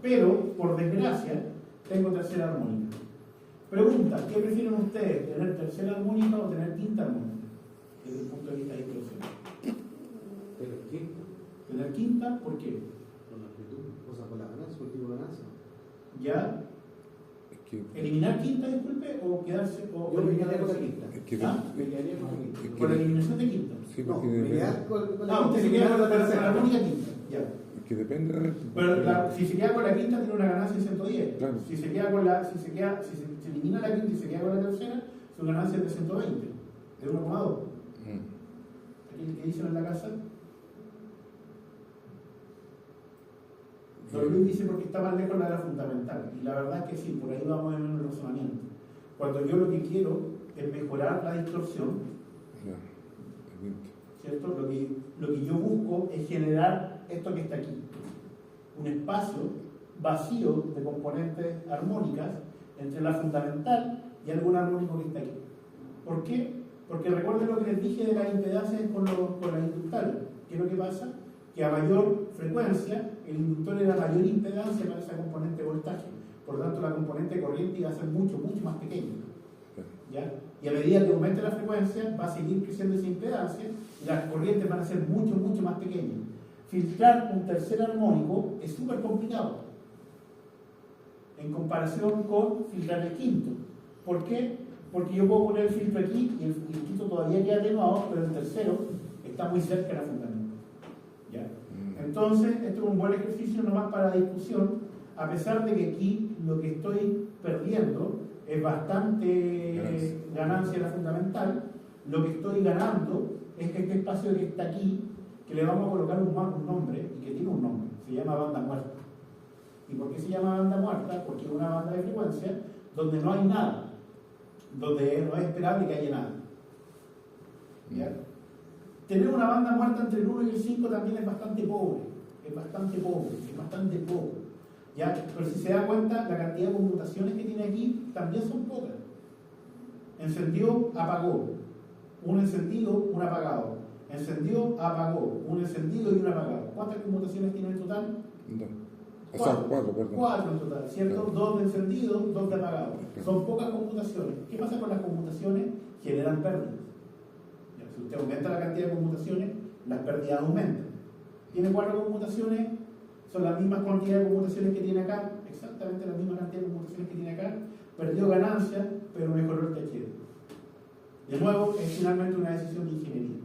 Pero, por desgracia, tengo tercera armónica. Pregunta, ¿qué prefieren ustedes? ¿Tener tercera armónica o tener quinta armónica? Desde el punto de vista de distorsión. ¿Tener quinta? ¿Por qué? Por la amplitud, o sea, por la ganancia, por el tipo de ganancia. ¿Ya? ¿Eliminar quinta, disculpe, o quedarse? Yo me quedaría con la quinta. Es que Me quedaría con la quinta. ¿Por la eliminación de quinta? Sí, No, porque me depende. quedar con la quinta. Usted se queda con la tercera armónica quinta. Ya. Es que depende de esto. Pero si se queda con la quinta, tiene una ganancia de 110. Claro. Si se elimina la quinta y se queda con la tercera, su ganancia es de 120, de 1,2. Aquí el que dicen en la casa. Don Luis dice porque está más lejos la de la fundamental. Y la verdad es que sí, por ahí vamos en el razonamiento. Cuando yo lo que quiero es mejorar la distorsión, ¿cierto? Lo que yo busco es generar esto que está aquí. Un espacio vacío de componentes armónicas entre la fundamental y algún armónico que está aquí. ¿Por qué? Porque recuerden lo que les dije de las impedancias con las inductores. ¿Qué es lo que pasa? Que a mayor frecuencia, el inductor era mayor impedancia para esa componente voltaje. Por lo tanto, la componente de corriente iba a ser mucho más pequeña. ¿Ya? Y a medida que aumente la frecuencia, va a seguir creciendo esa impedancia y las corrientes van a ser mucho más pequeñas. Filtrar un tercer armónico es súper complicado en comparación con filtrar el quinto. ¿Por qué? Porque yo puedo poner el filtro aquí y el quinto todavía queda atenuado, pero el tercero está muy cerca de la fundamento. ¿Ya? Entonces, esto es un buen ejercicio nomás para la discusión, a pesar de que aquí lo que estoy perdiendo es bastante ganancia de la fundamental. Lo que estoy ganando es que este espacio que está aquí, que le vamos a colocar un nombre, y que tiene un nombre, se llama banda muerta. ¿Y por qué se llama banda muerta? Porque es una banda de frecuencia donde no hay nada, donde no es esperable que haya nada. ¿Ya? Tener una banda muerta entre el 1 y el 5 también es bastante pobre, es bastante poco. ¿Ya? Pero si se da cuenta, la cantidad de conmutaciones que tiene aquí también son pocas. Encendió, apagó. Un encendido, un apagado. Encendió, apagó. Un encendido y un apagado. ¿Cuántas conmutaciones tiene en total? Cuatro, perdón. 4 en total, ¿cierto? Claro. 2 de encendido, 2 de apagado. Son pocas conmutaciones. ¿Qué pasa con las conmutaciones? Generan pérdidas. Ya, si usted aumenta la cantidad de conmutaciones, las pérdidas aumentan. Tiene 4 conmutaciones, son las mismas cantidades de conmutaciones que tiene acá, exactamente la misma cantidad de conmutaciones que tiene acá. Perdió ganancia, pero mejoró el THD. De nuevo, es finalmente una decisión de ingeniería.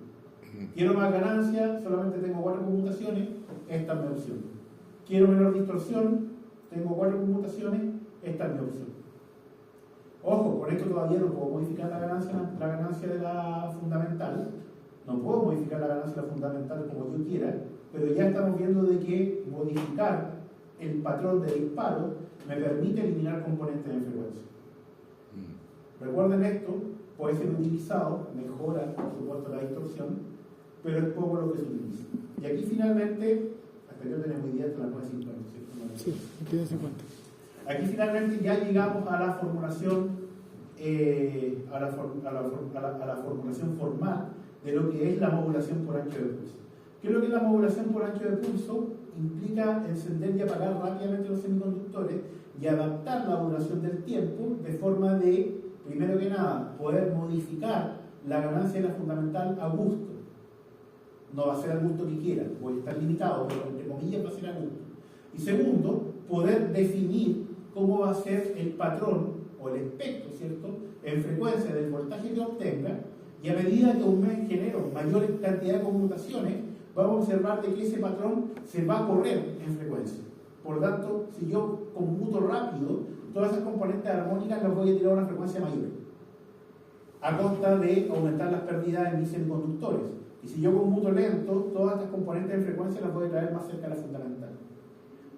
Quiero más ganancia, solamente tengo 4 conmutaciones, esta es mi opción. Quiero menor distorsión, tengo 4 conmutaciones, esta es mi opción. Ojo, con esto todavía no puedo modificar la ganancia de la fundamental, no puedo modificar la ganancia de la fundamental como yo quiera, pero ya estamos viendo de que modificar el patrón de disparo me permite eliminar componentes en frecuencia. Recuerden esto, puede ser utilizado, mejora por supuesto la distorsión, pero es poco lo que se utiliza. Y aquí finalmente, hasta que tenemos hoy día hasta las 9:50, ¿cierto? Sí, 50. Aquí finalmente ya llegamos a la formulación, a la formulación formal de lo que es la modulación por ancho de pulso. ¿Qué es lo que es la modulación por ancho de pulso? Implica encender y apagar rápidamente los semiconductores y adaptar la duración del tiempo de forma de, primero que nada, poder modificar la ganancia de la fundamental a gusto. No va a ser al gusto que quiera, voy a estar limitado, pero entre comillas va a ser a gusto. Y segundo, poder definir cómo va a ser el patrón o el espectro, ¿cierto?, en frecuencia del voltaje que obtenga, y a medida que genero mayor cantidad de conmutaciones, vamos a observar de que ese patrón se va a correr en frecuencia. Por lo tanto, si yo conmuto rápido, todas esas componentes armónicas las voy a tirar a una frecuencia mayor, a costa de aumentar las pérdidas en mis semiconductores. Y si yo conmuto lento, todas estas componentes en frecuencia las voy a traer más cerca de la fundamental.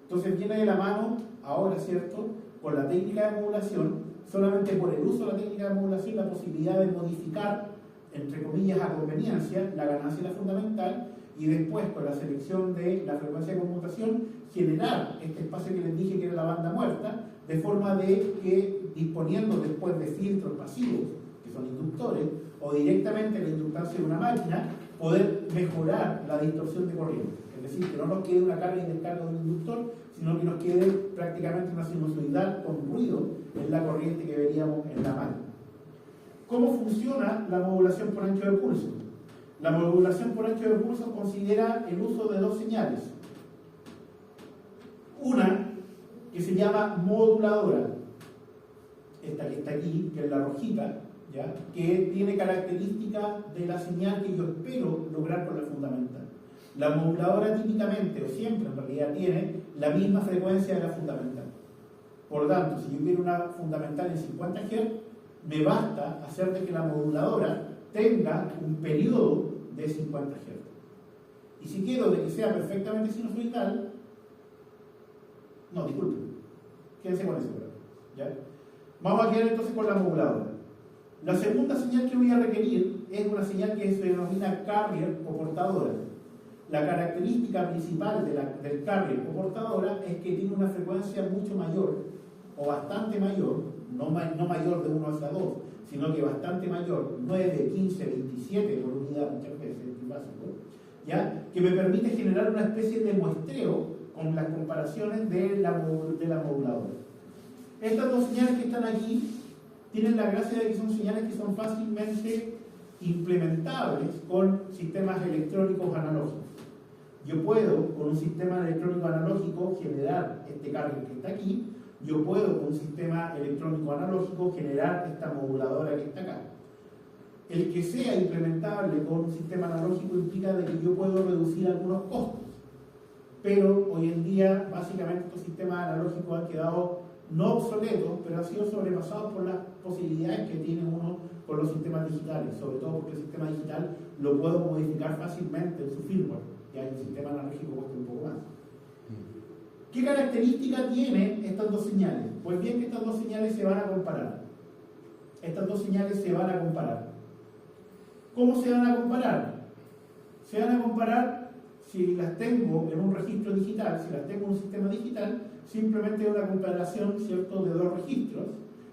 Entonces viene de la mano, ahora, ¿cierto?, con la técnica de modulación, solamente por el uso de la técnica de modulación, la posibilidad de modificar, entre comillas, a conveniencia, la ganancia de la fundamental, y después, con la selección de la frecuencia de conmutación, generar este espacio que les dije que era la banda muerta, de forma de que, disponiendo después de filtros pasivos, que son inductores, o directamente la inductancia de una máquina, poder mejorar la distorsión de corriente. Es decir, que no nos quede una carga y descarga de un inductor, sino que nos quede prácticamente una sinusoidal con ruido en la corriente que veríamos en la máquina. ¿Cómo funciona la modulación por ancho de pulso? La modulación por ancho de pulso considera el uso de 2 señales. Una que se llama moduladora, esta que está aquí, que es la rojita, ¿ya?, que tiene características de la señal que yo espero lograr con la fundamental. La moduladora típicamente, o siempre en realidad, tiene la misma frecuencia de la fundamental. Por lo tanto, si yo quiero una fundamental en 50 Hz, me basta hacer de que la moduladora tenga un periodo de 50 Hz. Y si quiero de que sea perfectamente sinusoidal, no, disculpen, quédense con eso, ¿ya? Vamos a quedar entonces con la moduladora. La segunda señal que voy a requerir es una señal que se denomina carrier o portadora. La característica principal del carrier o portadora es que tiene una frecuencia mucho mayor, o bastante mayor, no mayor de 1 hacia 2, sino que bastante mayor, 9, 15, 27 por unidad muchas veces, ¿ya?, que me permite generar una especie de muestreo con las comparaciones de la moduladora. Estas dos señales que están aquí tienen la gracia de que son señales que son fácilmente implementables con sistemas electrónicos analógicos. Yo puedo, con un sistema electrónico analógico, generar este carrier que está aquí. Yo puedo, con un sistema electrónico analógico, generar esta moduladora que está acá. El que sea implementable con un sistema analógico implica de que yo puedo reducir algunos costos. Pero hoy en día, básicamente, estos sistemas analógicos han quedado no obsoletos, pero han sido sobrepasados por las posibilidades que tiene uno con los sistemas digitales, sobre todo porque el sistema digital lo puedo modificar fácilmente en su firmware, ya el sistema analógico cuesta un poco más. ¿Qué característica tienen estas dos señales? Pues bien, que estas dos señales se van a comparar. Estas dos señales se van a comparar. ¿Cómo se van a comparar? Se van a comparar si las tengo en un registro digital, si las tengo en un sistema digital, simplemente una comparación, ¿cierto?, de dos registros.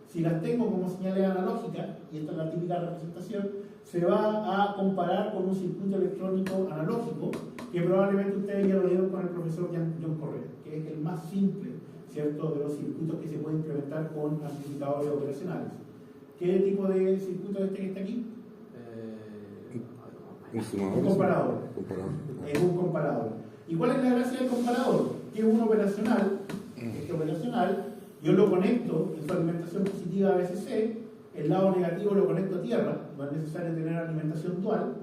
Si las tengo como señales analógicas, y esta es la típica representación, se va a comparar con un circuito electrónico analógico, que probablemente ustedes ya lo vieron con el profesor John Correa, que es el más simple, ¿cierto?, de los circuitos que se puede implementar con amplificadores operacionales. ¿Qué tipo de circuito es este que está aquí? Un comparador. Es un comparador. ¿Y cuál es la gracia del comparador? Que es un operacional. Este operacional, yo lo conecto en su alimentación positiva a VCC, el lado negativo lo conecto a tierra, no es necesario tener alimentación dual.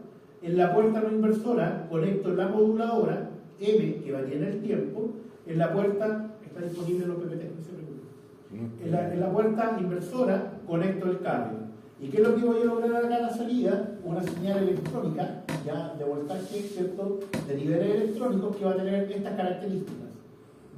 En la puerta no inversora conecto la moduladora, M, que varía en el tiempo. En la puerta, está disponible en los PPT, no se preocupen. En la puerta inversora conecto el cable. ¿Y qué es lo que voy a lograr acá a la salida? Una señal electrónica, ya de voltaje, ¿cierto?, de niveles electrónicos, que va a tener estas características.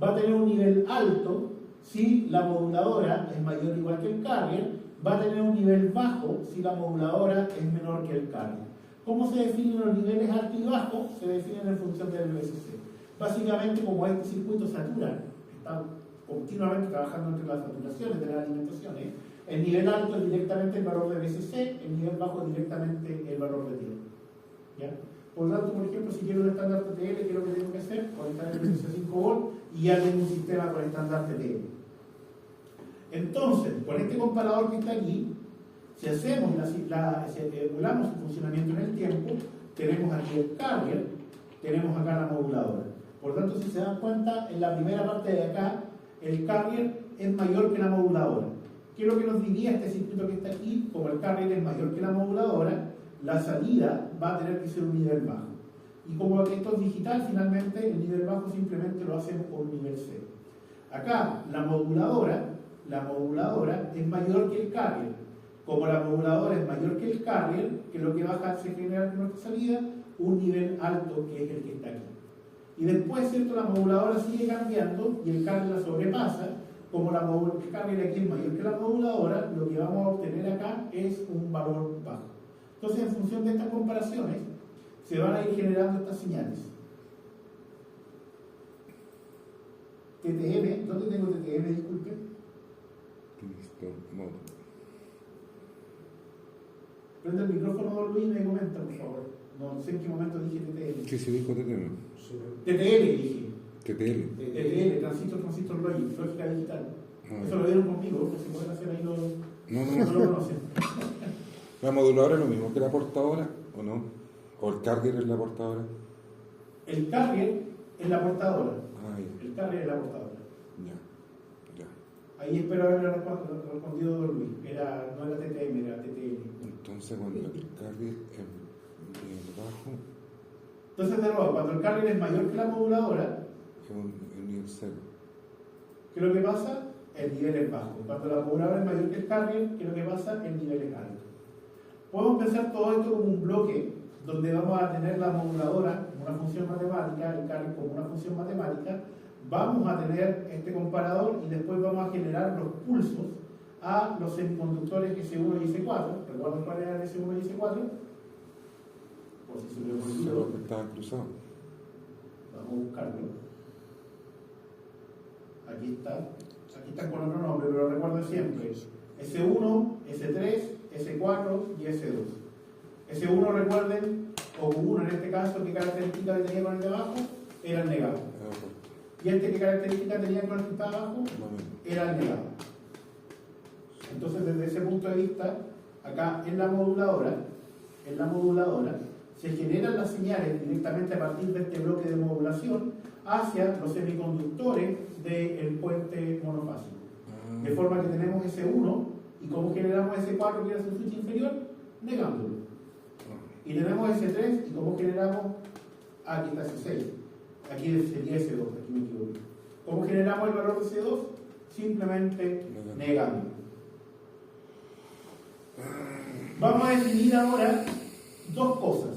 Va a tener un nivel alto si la moduladora es mayor o igual que el carrier. Va a tener un nivel bajo si la moduladora es menor que el carrier. ¿Cómo se definen los niveles alto y bajo? Se definen en función del VCC. Básicamente, como este circuito satura, está continuamente trabajando entre las saturaciones de las alimentaciones, el nivel alto es directamente el valor de VCC, el nivel bajo es directamente el valor de tierra. ¿Ya? Por lo tanto, por ejemplo, si quiero un estándar TTL, ¿qué es lo que tengo que hacer? Conectar el VCC a 5 volt y ya tengo un sistema con estándar TTL. Entonces, con este comparador que está aquí, si hacemos si emulamos su funcionamiento en el tiempo, tenemos aquí el carrier, tenemos acá la moduladora. Por lo tanto, si se dan cuenta, en la primera parte de acá, el carrier es mayor que la moduladora. ¿Qué es lo que nos diría este circuito que está aquí? Como el carrier es mayor que la moduladora, la salida va a tener que ser un nivel bajo. Y como esto es digital, finalmente el nivel bajo simplemente lo hacemos con un nivel cero. Acá, la moduladora es mayor que el carrier. Como la moduladora es mayor que el carrier, que lo que baja se genera en nuestra salida, un nivel alto que es el que está aquí. Y después, ¿cierto?, la moduladora sigue cambiando y el carrier la sobrepasa. Como el carrier aquí es mayor que la moduladora, lo que vamos a obtener acá es un valor bajo. Entonces, en función de estas comparaciones, se van a ir generando estas señales. TTM, ¿dónde tengo TTM? Disculpe. Listo, no. Prende el micrófono, don Luis, y me comenta, por favor. No sé en qué momento dije TTL. ¿Qué se dijo TTL? TTL dije. TTL. TTL, transistor logic, lógica digital. Eso lo vieron conmigo, porque se pueden hacer ahí los... No lo conocen. ¿La moduladora es lo mismo que la portadora o no? ¿O el carrier es la portadora? El carrier es la portadora. Ya. El carrier es la portadora. Ya. Ahí espero haberle respondido don Luis. No era TTM, era TTL. Entonces, cuando el carrier es bien bajo... Entonces, de nuevo, cuando el carrier es mayor que la moduladora, es un nivel cero. ¿qué es lo que pasa? El nivel es bajo. Cuando la moduladora es mayor que el carrier, ¿qué es lo que pasa? El nivel es alto. Podemos pensar todo esto como un bloque donde vamos a tener la moduladora como una función matemática, el carrier como una función matemática, vamos a tener este comparador y después vamos a generar los pulsos a los semiconductores S1 y S4. ¿Recuerdan cuál era el S1 y S4? Por si se me olvidó. Estaban cruzados. Vamos a buscarlo. Aquí está con otro nombre, pero recuerden siempre. S1, S3, S4 y S2. S1, recuerden, o Q1 en este caso, ¿qué característica tenía con el de abajo? Era el negado. Y este, ¿qué característica tenía con el que está abajo? Era el negado. Entonces, desde ese punto de vista, acá en la moduladora, se generan las señales directamente a partir de este bloque de modulación hacia los semiconductores del puente monofásico. De forma que tenemos S1, y como generamos S4, que era su switch inferior, negándolo. Y tenemos S3, y como generamos, aquí está S6, aquí sería S2, aquí me equivoqué. ¿Cómo generamos el valor de C2? Simplemente negándolo. Vamos a definir ahora dos cosas.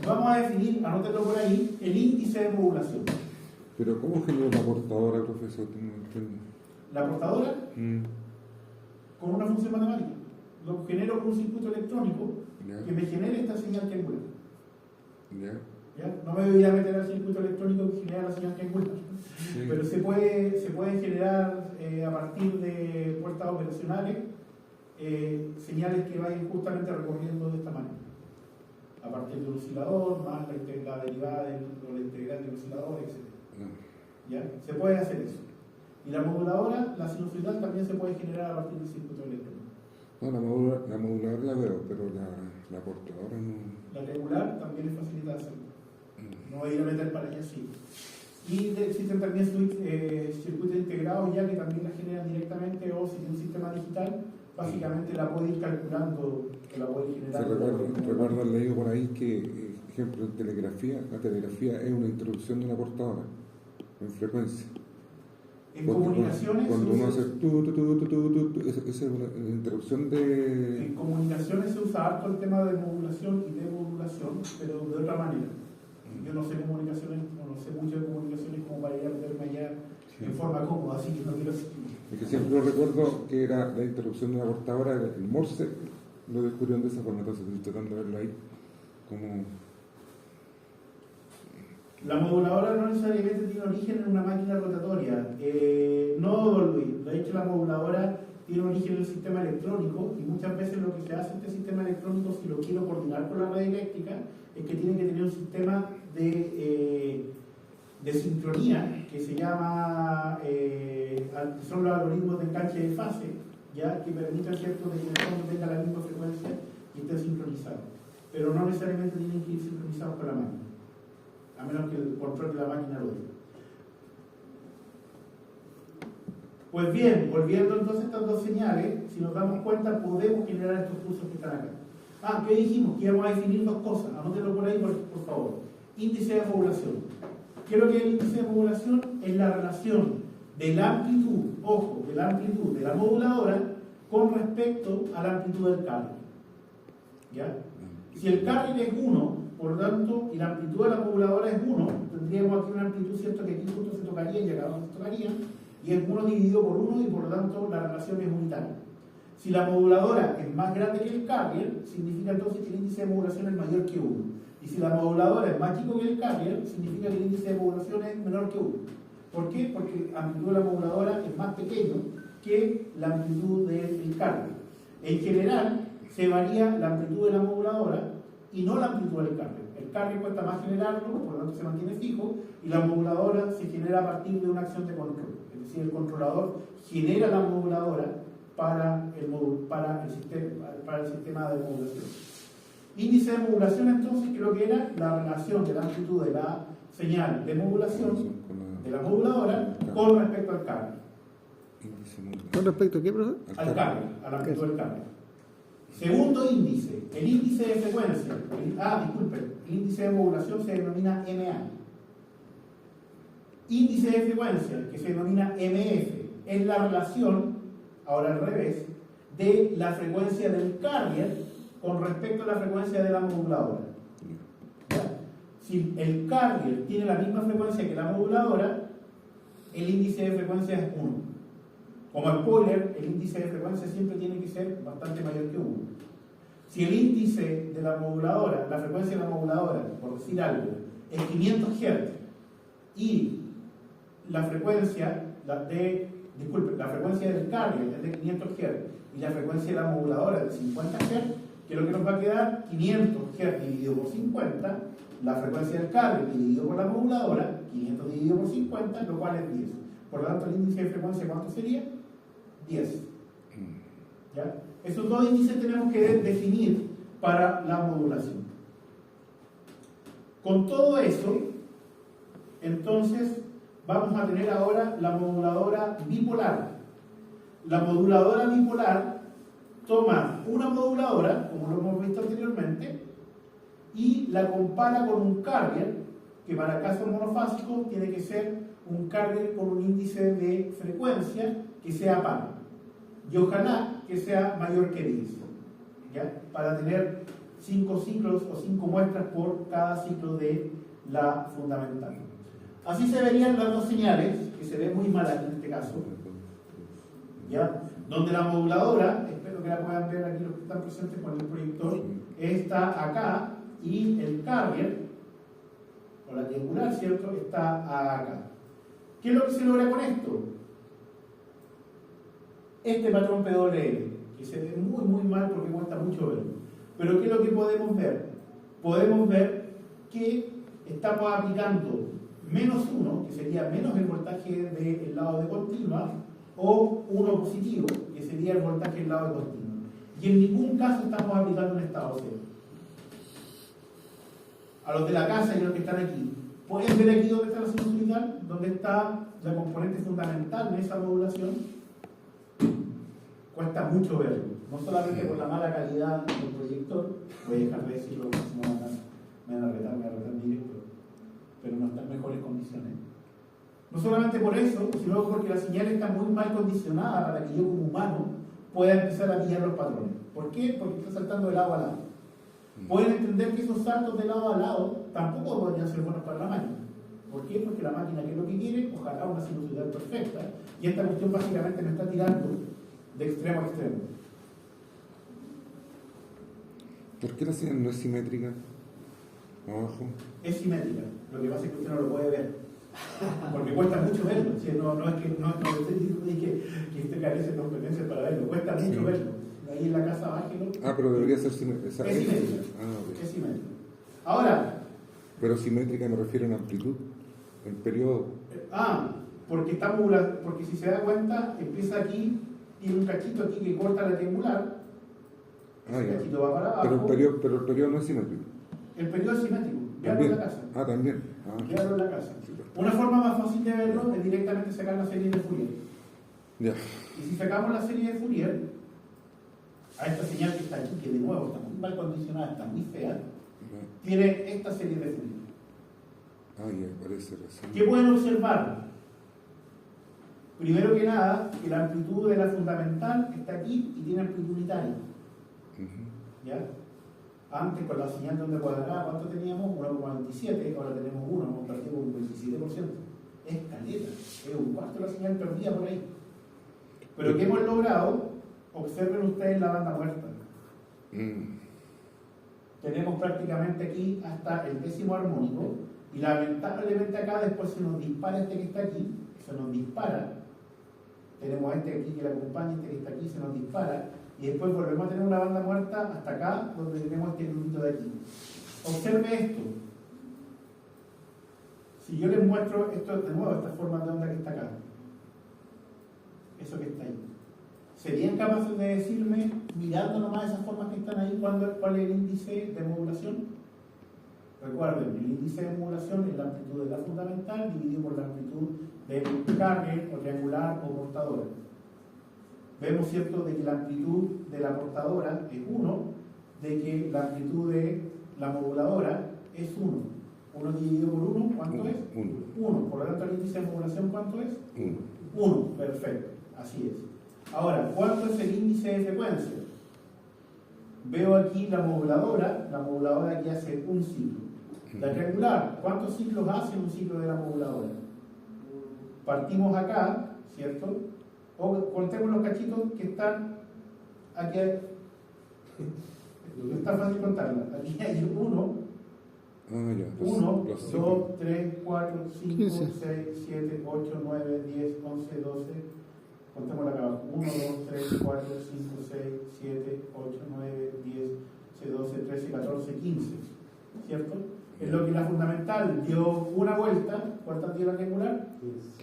Vamos a definir, anótelo por ahí, el índice de modulación. Pero ¿cómo genera la portadora, profesor? No entiendo. La portadora, con una función matemática. Lo genero con un circuito electrónico que me genere esta señal triangular. ¿Ya? No me voy a meter al circuito electrónico que genera la señal triangular. Sí. Pero se puede generar a partir de puertas operacionales señales que vayan justamente recorriendo de esta manera. A partir del oscilador, más la derivada o la integral del oscilador, etc. ¿Ya? Se puede hacer eso. Y la moduladora, la sinusoidal, también se puede generar a partir del circuito electrónico. No, la moduladora la veo, pero la portadora no. La regular también es facilita de hacerlo. No voy a ir a meter para allá, sí. Y existen también circuitos integrados ya que también la generan directamente, o si tiene un sistema digital, básicamente la puede ir calculando, que la puede generar. Recuerdo haber leído por ahí que, ejemplo, en telegrafía, la telegrafía es una introducción de una portadora en frecuencia. En comunicaciones. Cuando uno hace esa es una introducción de. En comunicaciones se usa harto el tema de modulación y demodulación, pero de otra manera. Yo no sé comunicaciones, no sé mucho de comunicaciones como para ir a meterme allá en forma cómoda, así que no quiero decir. Es que siempre recuerdo que era la introducción de una portadora, el Morse lo descubrieron de esa forma, entonces estoy tratando de verlo ahí como. La moduladora no necesariamente tiene origen en una máquina rotatoria. No, don Luis. De hecho, la moduladora tiene origen en el sistema electrónico y muchas veces lo que se hace en este sistema electrónico, si lo quiero coordinar con la red eléctrica, es que tiene que tener un sistema de sincronía que se llama, son los algoritmos de enganche de fase, ¿ya? Que permiten, ¿cierto?, de que el fondo tenga la misma frecuencia y esté sincronizado. Pero no necesariamente tienen que ir sincronizados con la máquina, a menos que el control de la máquina lo dé. Pues bien, volviendo entonces a estas dos señales, si nos damos cuenta, podemos generar estos pulsos que están acá. ¿Qué dijimos? Que íbamos a definir dos cosas. Anótenlo por ahí, por favor. Índice de modulación. ¿Qué es lo que es el índice de modulación? Es la relación de la amplitud, ojo, de la amplitud de la moduladora con respecto a la amplitud del carrier. ¿Ya? Si el carrier es 1, por lo tanto, y la amplitud de la moduladora es 1, tendríamos aquí una amplitud, ¿cierto?, que aquí justo se tocaría y acá abajo se tocaría, y es 1 dividido por 1 y por lo tanto la relación es unitaria. Si la moduladora es más grande que el carrier, significa entonces que el índice de modulación es mayor que 1. Y si la moduladora es más chico que el carrier, significa que el índice de modulación es menor que 1. ¿Por qué? Porque la amplitud de la moduladora es más pequeño que la amplitud del carrier. En general, se varía la amplitud de la moduladora y no la amplitud del carrier. El carrier cuesta más generarlo, por lo tanto se mantiene fijo, y la moduladora se genera a partir de una acción de control. Es decir, el controlador genera la moduladora para el sistema de modulación. Índice de modulación, entonces, creo que era la relación de la amplitud de la señal de modulación de la moduladora con respecto al carrier. ¿Con respecto a qué, profesor? Al carrier, a la amplitud del carrier. Segundo índice, el índice de frecuencia. Disculpen, el índice de modulación se denomina MA. Índice de frecuencia, que se denomina MF, es la relación, ahora al revés, de la frecuencia del carrier con respecto a la frecuencia de la moduladora. ¿Ya? Si el carrier tiene la misma frecuencia que la moduladora, el índice de frecuencia es 1. Como spoiler, el índice de frecuencia siempre tiene que ser bastante mayor que 1. Si el índice de la moduladora, la frecuencia de la moduladora, por decir algo, es 500 Hz y la frecuencia la frecuencia del carrier es de 500 Hz y la frecuencia de la moduladora es de 50 Hz, que es lo que nos va a quedar 500 Hz dividido por 50, la frecuencia del carrier dividido por la moduladora, 500 dividido por 50, lo cual es 10. Por lo tanto, el índice de frecuencia, ¿cuánto sería? 10. ¿Ya? Esos dos índices tenemos que definir para la modulación. Con todo eso, entonces vamos a tener ahora la moduladora bipolar. La moduladora bipolar toma una moduladora, como lo hemos visto anteriormente, y la compara con un carrier, que para casos monofásicos tiene que ser un carrier con un índice de frecuencia que sea par. Y ojalá que sea mayor que 10, ¿ya? Para tener 5 ciclos o 5 muestras por cada ciclo de la fundamental. Así se verían las dos señales, que se ve muy mal aquí en este caso, ¿ya? Donde la moduladora, espero que la puedan ver aquí los que están presentes con el proyector, está acá y el carrier, o la triangular, ¿cierto?, está acá. ¿Qué es lo que se logra con esto? Este patrón PWL, que se ve muy mal porque cuesta mucho verlo. Pero ¿qué es lo que podemos ver? Podemos ver que estamos aplicando -1, que sería menos el voltaje del lado de continua, o 1 positivo, que sería el voltaje del lado de continua. Y en ningún caso estamos aplicando un estado cero. A los de la casa y a los que están aquí, ¿pueden ver aquí dónde está la sinusoidal? ¿Dónde está la componente fundamental de esa modulación? Cuesta mucho verlo, no solamente por la mala calidad del proyector, voy a dejar de decirlo, si no me van a retar directo, pero no está en mejores condiciones. No solamente por eso, sino porque la señal está muy mal condicionada para que yo como humano pueda empezar a pillar los patrones. ¿Por qué? Porque está saltando de lado a lado. Pueden entender que esos saltos de lado a lado tampoco podrían ser buenos para la máquina. ¿Por qué? Porque la máquina, que es lo que quiere, ojalá una sinusoidal perfecta, y esta cuestión básicamente me está tirando de extremo a extremo. ¿Por qué la señal no es simétrica? Abajo. Es simétrica, lo que pasa es que usted no lo puede ver. Porque cuesta mucho verlo. ¿Sí? No es que usted carece de competencias para verlo, cuesta mucho verlo. Ahí en la casa bájelo. Pero debería ser simétrica. Es simétrica. Okay. Es simétrica. Ahora. Pero simétrica me refiero en amplitud, en periodo. Porque si se da cuenta, empieza aquí, tiene un cachito aquí que corta la triangular. El cachito va para abajo. Pero el periodo no es simétrico. El periodo es simétrico. Véalo en la casa. También. Véalo en la casa. Una forma más fácil de verlo es directamente sacar la serie de Fourier. Ya. Y si sacamos la serie de Fourier, a esta señal que está aquí, que de nuevo está muy mal condicionada, está muy fea, tiene esta serie de Fourier. Ya parece razón. ¿Qué pueden observar? Primero que nada, que la amplitud de la fundamental está aquí y tiene amplitud unitaria. ¿Ya? Antes con la señal de onda cuadrada, ¿cuánto teníamos? 1,27, ahora tenemos 1, hemos partido con un 27%. Es caleta, es un cuarto de la señal perdida por ahí. Pero ¿qué hemos logrado? Observen ustedes la banda muerta. Tenemos prácticamente aquí hasta el 10º armónico, y lamentablemente acá después se nos dispara este que está aquí, se nos dispara. Tenemos este aquí que la acompaña, este que está aquí, se nos dispara. Y después volvemos a tener una banda muerta hasta acá, donde tenemos este grupito de aquí. Observe esto. Si yo les muestro esto de nuevo, esta forma de onda que está acá, eso que está ahí, ¿serían capaces de decirme, mirando nomás esas formas que están ahí, cuál es el índice de modulación? Recuerden, el índice de modulación es la amplitud de la fundamental dividido por la amplitud del carrier o triangular o portadora. Vemos, ¿cierto?, de que la amplitud de la portadora es 1, de que la amplitud de la moduladora es 1. 1 dividido por 1, ¿cuánto es? 1. Por lo tanto, el índice de modulación, ¿cuánto es? 1. Perfecto, así es. Ahora, ¿cuánto es el índice de frecuencia? Veo aquí la moduladora que hace un ciclo. La triangular, ¿cuántos ciclos hace un ciclo de la moduladora? Partimos acá, ¿cierto? O contemos los cachitos que están aquí. Está fácil contarla. Aquí hay 1, 2, 3, 4, 5, 6, 7, 8, 9, 10, 11, 12. Contemos la acá. 1, 2, 3, 4, 5, 6, 7, 8, 9, 10, 12, 13, 14, 15. ¿Cierto? En lo que la fundamental dio una vuelta, ¿cuántas dio la triangular?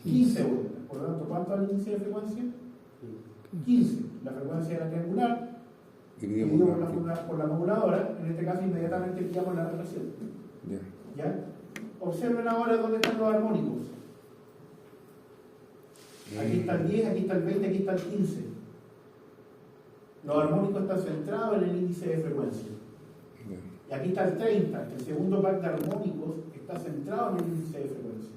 15 vueltas. Por lo tanto, ¿cuánto es el índice de frecuencia? 15, la frecuencia de la triangular, Dividimos dividido la- por la moduladora, en este caso inmediatamente pillamos la relación. Ya. ¿Ya? Observen ahora dónde están los armónicos. Aquí está el 10, aquí está el 20, aquí está el 15. Los armónicos están centrados en el índice de frecuencia. Ya. Y aquí está el 30, el segundo par de armónicos está centrado en el índice de frecuencia.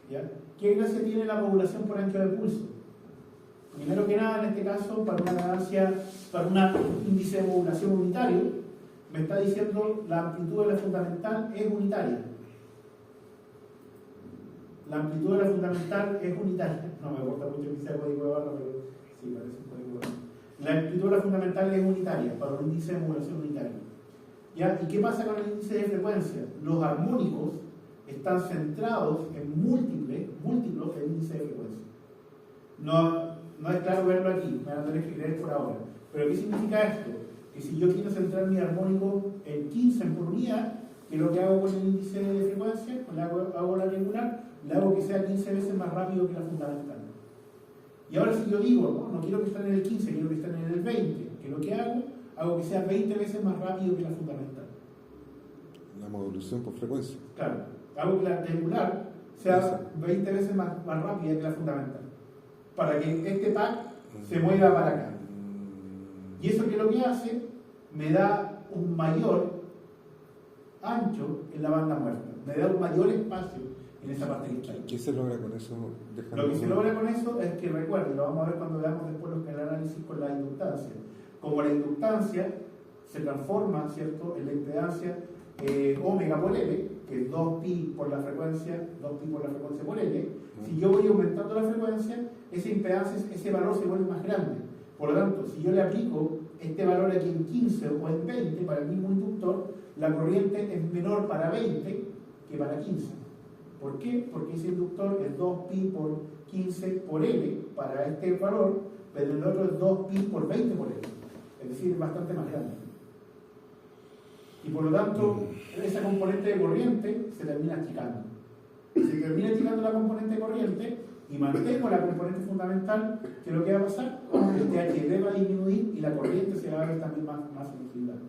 ¿Ya? ¿Qué gracia tiene la modulación por ancho de pulso? Primero que nada, en este caso, para una ganancia, para un índice de modulación unitario, me está diciendo la amplitud de la fundamental es unitaria. La amplitud de la fundamental es unitaria. No me gusta mucho que sea código de barra, pero sí, parece un código de barra. La amplitud de la fundamental es unitaria, para un índice de modulación unitario. ¿Ya? ¿Y qué pasa con el índice de frecuencia? Los armónicos están centrados en múltiplos del índice de frecuencia. No es claro verlo aquí, me van a tener que creer por ahora. Pero ¿qué significa esto? Que si yo quiero centrar mi armónico en 15 por unidad, que es lo que hago con el índice de frecuencia, hago la triangular, le hago que sea 15 veces más rápido que la fundamental. Y ahora si yo digo, no quiero que estén en el 15, quiero que estén en el 20, que lo que hago que sea 20 veces más rápido que la fundamental. La modulación por frecuencia. Claro, hago que la triangular sea 20 veces más rápida que la fundamental, para que este pack se mueva para acá. Y eso que lo que hace, me da un mayor ancho en la banda muerta, me da un mayor espacio en esa parte que está ahí. ¿Qué se logra con eso? Lo que se logra con eso es que, recuerden, lo vamos a ver cuando veamos después el análisis con la inductancia. Como la inductancia se transforma, ¿cierto?, en la impedancia omega por L, que es 2pi por la frecuencia, 2pi por la frecuencia por L. Si yo voy aumentando la frecuencia, esa impedancia, ese valor se vuelve más grande. Por lo tanto, si yo le aplico este valor aquí en 15 o en 20 para el mismo inductor, la corriente es menor para 20 que para 15. ¿Por qué? Porque ese inductor es 2pi por 15 por L para este valor, pero el otro es 2pi por 20 por L. Es decir, es bastante más grande. Y por lo tanto, esa componente de corriente se termina achicando. Se termina achicando la componente de corriente y mantengo la componente fundamental, que lo que va a pasar, el THD va a disminuir y la corriente se va a ver también más equilibrada.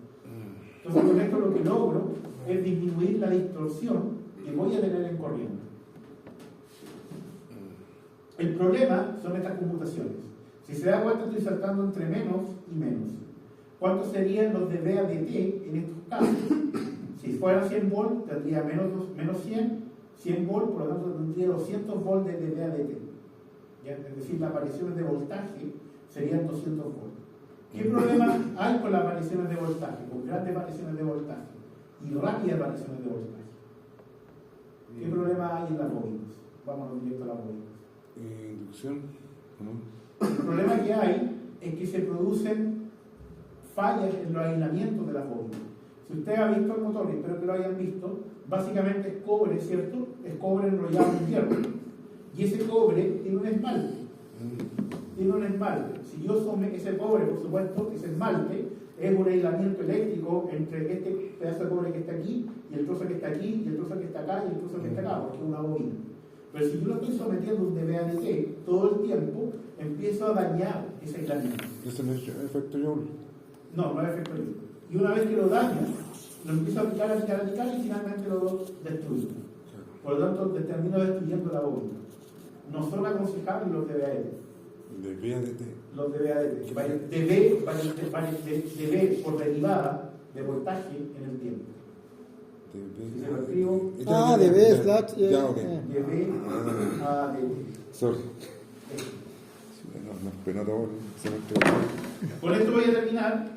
Entonces, con esto lo que logro es disminuir la distorsión que voy a tener en corriente. El problema son estas conmutaciones. Si se da cuenta, estoy saltando entre menos y menos. ¿Cuántos serían los de VADT en estos casos? Si fuera 100 volt, tendría menos 100 volt, por lo tanto tendría 200 volt de VADT. ¿Ya? Es decir, las variaciones de voltaje serían 200 volt. ¿Qué problema hay con las variaciones de voltaje? Con grandes variaciones de voltaje y rápidas variaciones de voltaje. ¿Qué problema hay en las bobinas? Vámonos directo a las bobinas. ¿Inducción? ¿No? El problema que hay es que se producen fallas en los aislamientos de las bobinas. Si usted ha visto el motor, y espero que lo hayan visto, básicamente es cobre, ¿cierto? Es cobre enrollado en hierro. Y ese cobre tiene un esmalte. Tiene un esmalte. Si yo someto ese cobre, por supuesto, ese esmalte es un aislamiento eléctrico entre este pedazo de cobre que está aquí, y el trozo que está aquí, y el trozo que está acá, y el trozo que está acá, porque es una bobina. Pero si yo lo estoy sometiendo a un DVADT todo el tiempo, empiezo a dañar ese aislamiento. ¿Ese no es efecto Joule? No es efecto Joule. Y una vez que lo daño, lo empiezo a picar y finalmente lo destruyo. Por lo tanto, termino destruyendo la bobina. No son aconsejables los DVADT. De VADT. Los DVADT. DV por derivada de voltaje en el tiempo. Si se lo escribo, DV slash. Ya, ok. DV a DV. Sorry. Nos pena todo. Con esto voy a terminar.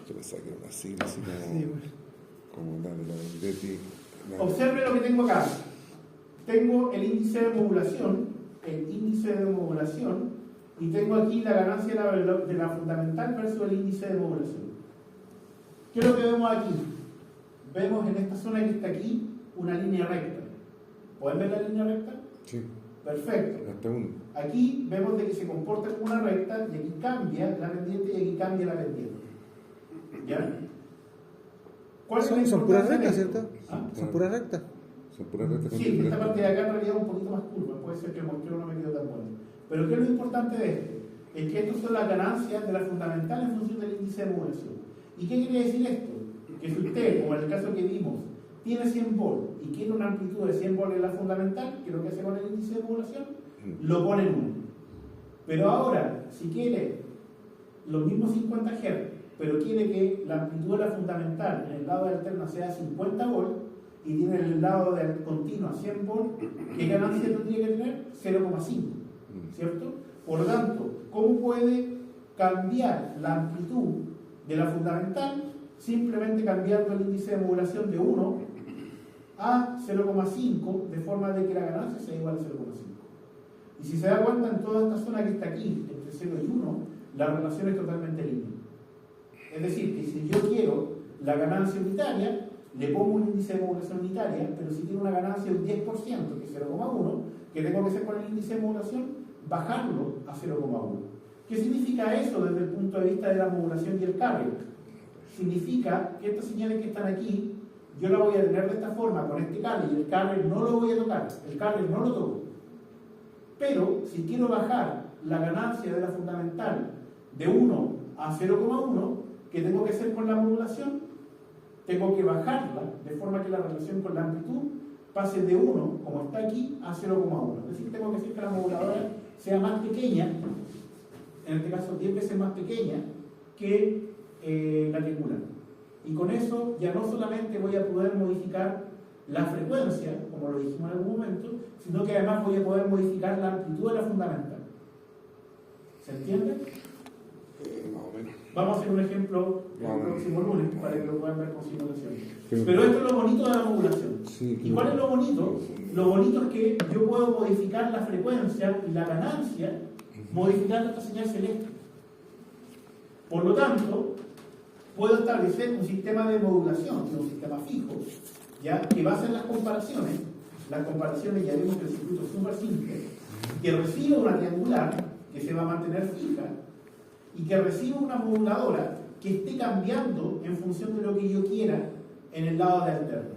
Yo pensaba que era una sigla así como la de la DETI. Observe lo que tengo acá. Tengo el índice de modulación, y tengo aquí la ganancia de la fundamental versus el índice de modulación. ¿Qué es lo que vemos aquí? Vemos en esta zona que está aquí una línea recta. ¿Pueden ver la línea recta? Sí. Perfecto. Hasta uno. Aquí vemos de que se comporta como una recta y aquí cambia la pendiente y aquí cambia la pendiente. ¿Ya? ¿Cuál es la Son puras importancia rectas, de esto? ¿cierto? ¿Ah? Son puras rectas. Son puras rectas. Sí, esta parte de acá en realidad es un poquito más curva. Puede ser que el mostreo no me quedó tan bueno. Pero ¿qué es lo importante de esto? Es que estos son las ganancias de la fundamental en función del índice de modulación. ¿Y qué quiere decir esto? Que si usted, como en el caso que vimos, tiene 100 volt y quiere una amplitud de 100 volt en la fundamental, que es lo que hace con el índice de modulación, lo pone en 1. Pero ahora, si quiere los mismos 50 Hz, pero quiere que la amplitud de la fundamental en el lado de alterna sea 50 volt y tiene en el lado de continua 100 volt, ¿qué ganancia tendría que tener? 0,5, ¿cierto? Por lo tanto, ¿cómo puede cambiar la amplitud de la fundamental? Simplemente cambiando el índice de modulación de 1 a 0,5, de forma de que la ganancia sea igual a 0,5. Y si se da cuenta, en toda esta zona que está aquí, entre 0 y 1, la relación es totalmente lineal. Es decir, que si yo quiero la ganancia unitaria, le pongo un índice de modulación unitaria, pero si tiene una ganancia del 10%, que es 0,1, ¿qué tengo que hacer con el índice de modulación? Bajarlo a 0,1. ¿Qué significa eso desde el punto de vista de la modulación y el carrier? Significa que estas señales que están aquí, yo la voy a tener de esta forma con este carrier, y el carrier no lo voy a tocar, el carrier no lo toco. Pero si quiero bajar la ganancia de la fundamental de 1 a 0,1, ¿qué tengo que hacer con la modulación? Tengo que bajarla de forma que la relación con la amplitud pase de 1, como está aquí, a 0,1. Es decir, tengo que hacer que la moduladora sea más pequeña, en este caso 10 veces más pequeña, que la triangular. Y con eso ya no solamente voy a poder modificar la frecuencia, como lo dijimos en algún momento, sino que además voy a poder modificar la amplitud de la fundamental. ¿Se entiende? Más o menos. Vamos a hacer un ejemplo el próximo lunes para que lo puedan ver con simulación. Sí. Pero esto es lo bonito de la modulación. Sí, ¿Y cuál es lo bonito? Lo bonito es que yo puedo modificar la frecuencia y la ganancia modificando esta señal celeste. Por lo tanto, puedo establecer un sistema de modulación, un sistema fijo, ¿ya? Que basa en las comparaciones. Las comparaciones ya vimos que el circuito es súper simple, que recibe una triangular que se va a mantener fija y que recibe una moduladora que esté cambiando en función de lo que yo quiera en el lado de alterna.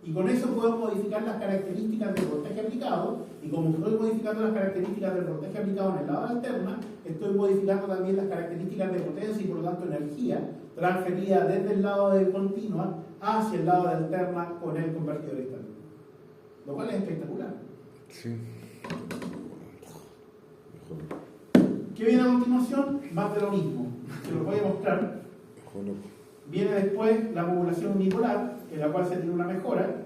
Y con eso puedo modificar las características del voltaje aplicado, y como estoy modificando las características del voltaje aplicado en el lado de alterna, estoy modificando también las características de potencia y por lo tanto energía transferida desde el lado de continua hacia el lado de alterna con el convertidor externo. Lo cual es espectacular. Sí. ¿Qué viene a continuación? Más de lo mismo. Se lo voy a mostrar. Viene después la modulación unipolar, en la cual se tiene una mejora.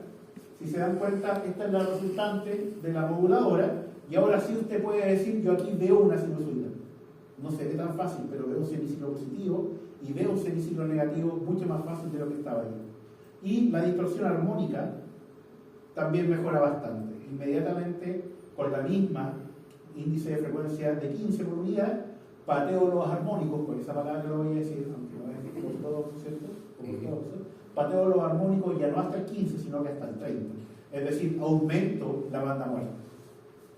Si se dan cuenta, esta es la resultante de la moduladora, y ahora sí usted puede decir, yo aquí veo una sinusoidal. No se ve tan fácil, pero veo un semiciclo positivo y veo un semiciclo negativo mucho más fácil de lo que estaba ahí. Y la distorsión armónica también mejora bastante. Inmediatamente, con la misma índice de frecuencia de 15 por unidad, pateo los armónicos, porque esa palabra lo voy a decir, aunque no es ortodoxo, ¿cierto? Pateo los armónicos ya no hasta el 15, sino que hasta el 30. Es decir, aumento la banda muerta.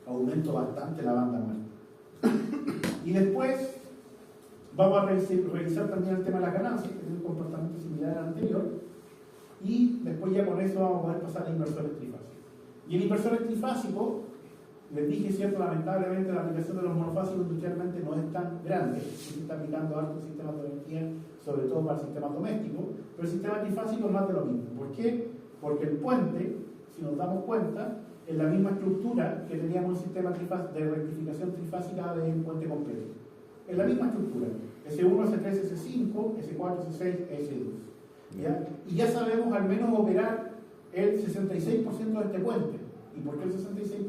Aumento bastante la banda muerta. Y después vamos a revisar también el tema de las ganancias, que tiene un comportamiento similar al anterior. Y después ya con eso vamos a poder pasar a inversores trifásicos. Y el inversor trifásico, les dije, cierto, lamentablemente la aplicación de los monofásicos industrialmente no es tan grande. Se está aplicando altos sistemas de energía, sobre todo para sistemas domésticos, pero el sistema trifásico es más de lo mismo. ¿Por qué? Porque el puente, si nos damos cuenta, es la misma estructura que teníamos un sistema de rectificación trifásica de un puente completo. Es la misma estructura. S1, S3, S5, S4, S6, S2. ¿Ya? Y ya sabemos al menos operar el 66% de este puente. ¿Y por qué el 66%?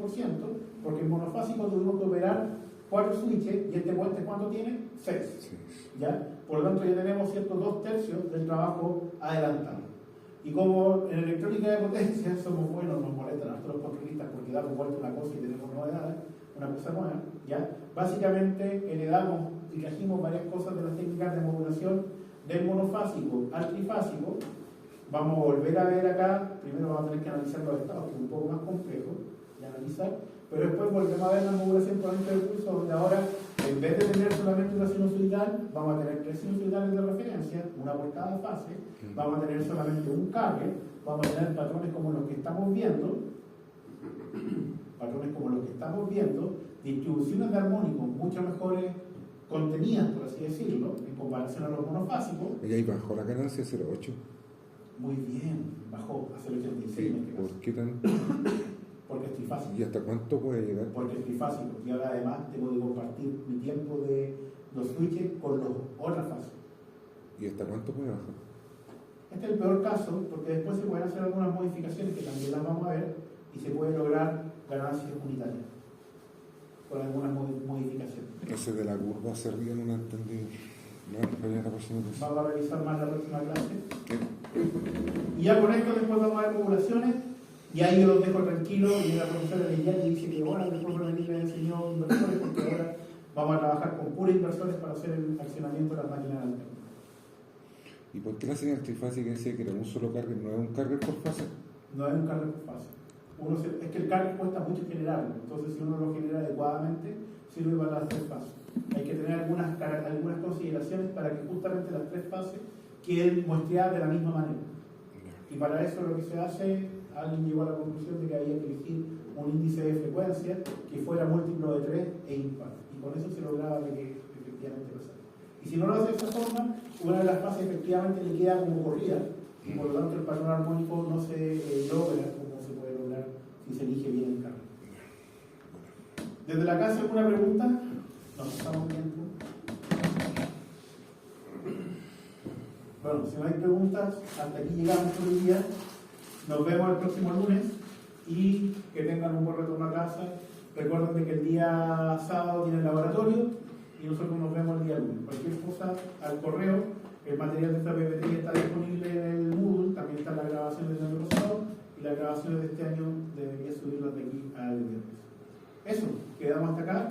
Porque en monofásico tuvimos que operar 4 switches y este puente ¿cuánto tiene? 6. ¿Ya? Por lo tanto ya tenemos ciertos 2/3 del trabajo adelantado. Y como en electrónica de potencia somos buenos, nos molestan a nosotros los controlistas porque damos vuelta una cosa y tenemos novedades, una cosa nueva, ¿ya? Básicamente heredamos y trajimos varias cosas de las técnicas de modulación del monofásico al trifásico. Vamos a volver a ver acá, primero vamos a tener que analizar los estados, que es un poco más complejo de analizar, pero después volvemos a ver la modulación por dentro del curso, donde ahora, en vez de tener solamente una sinusoidal, vamos a tener 3 sinusoidales de referencia, una por cada fase, vamos a tener solamente un carrier, vamos a tener patrones como los que estamos viendo, distribuciones de armónicos mucho mejores contenidas, por así decirlo, en comparación a los monofásicos. Y ahí bajó la ganancia a 0,8. Muy bien, bajó hacia el 86 en este ¿Por caso, qué tan? porque es trifásico. ¿Y hasta cuánto puede llegar? Porque es trifásico. Y ahora además tengo que compartir mi tiempo de los switches con las otras fases. ¿Y hasta cuánto puede bajar? Este es el peor caso, porque después se pueden hacer algunas modificaciones que también las vamos a ver y se puede lograr ganancias unitarias con algunas modificaciones. Ese de la curva hacia arriba no lo entendí. No, la próxima clase. Vamos a revisar más la próxima clase. Y ya con esto después vamos a ver poblaciones y ahí yo los dejo tranquilos y la profesora de ya dice que bueno, después por venir me enseñó inversores porque ahora vamos a trabajar con puros inversores para hacer el accionamiento de las máquinas alternas. ¿Y por qué la señal trifásica decía que era un solo carger, no es un carger por fase? No es un cargo por fase. Es que el cargo cuesta mucho generarlo, entonces si uno lo genera adecuadamente, sirve para las tres fases. Hay que tener algunas consideraciones para que justamente las tres fases queden muestreadas de la misma manera. Y para eso lo que se hace, alguien llegó a la conclusión de que había que elegir un índice de frecuencia que fuera múltiplo de 3 e impar. Y con eso se lograba de que efectivamente pasara. Y si no lo hace de esa forma, una de las fases efectivamente le queda como corrida. Y por lo tanto el patrón armónico no se logra como se puede lograr si se elige bien el carro. Desde la casa, ¿alguna pregunta? Nos pasamos tiempo. Bueno, si no hay preguntas, hasta aquí llegamos por el día. Nos vemos el próximo lunes y que tengan un buen retorno a casa. Recuerden que el día sábado tienen laboratorio y nosotros nos vemos el día lunes. Cualquier cosa al correo, el material de esta PPT está disponible en el Moodle, también están las grabaciones del año pasado y las grabaciones de este año debería subirlas de aquí al viernes. Eso, quedamos hasta acá.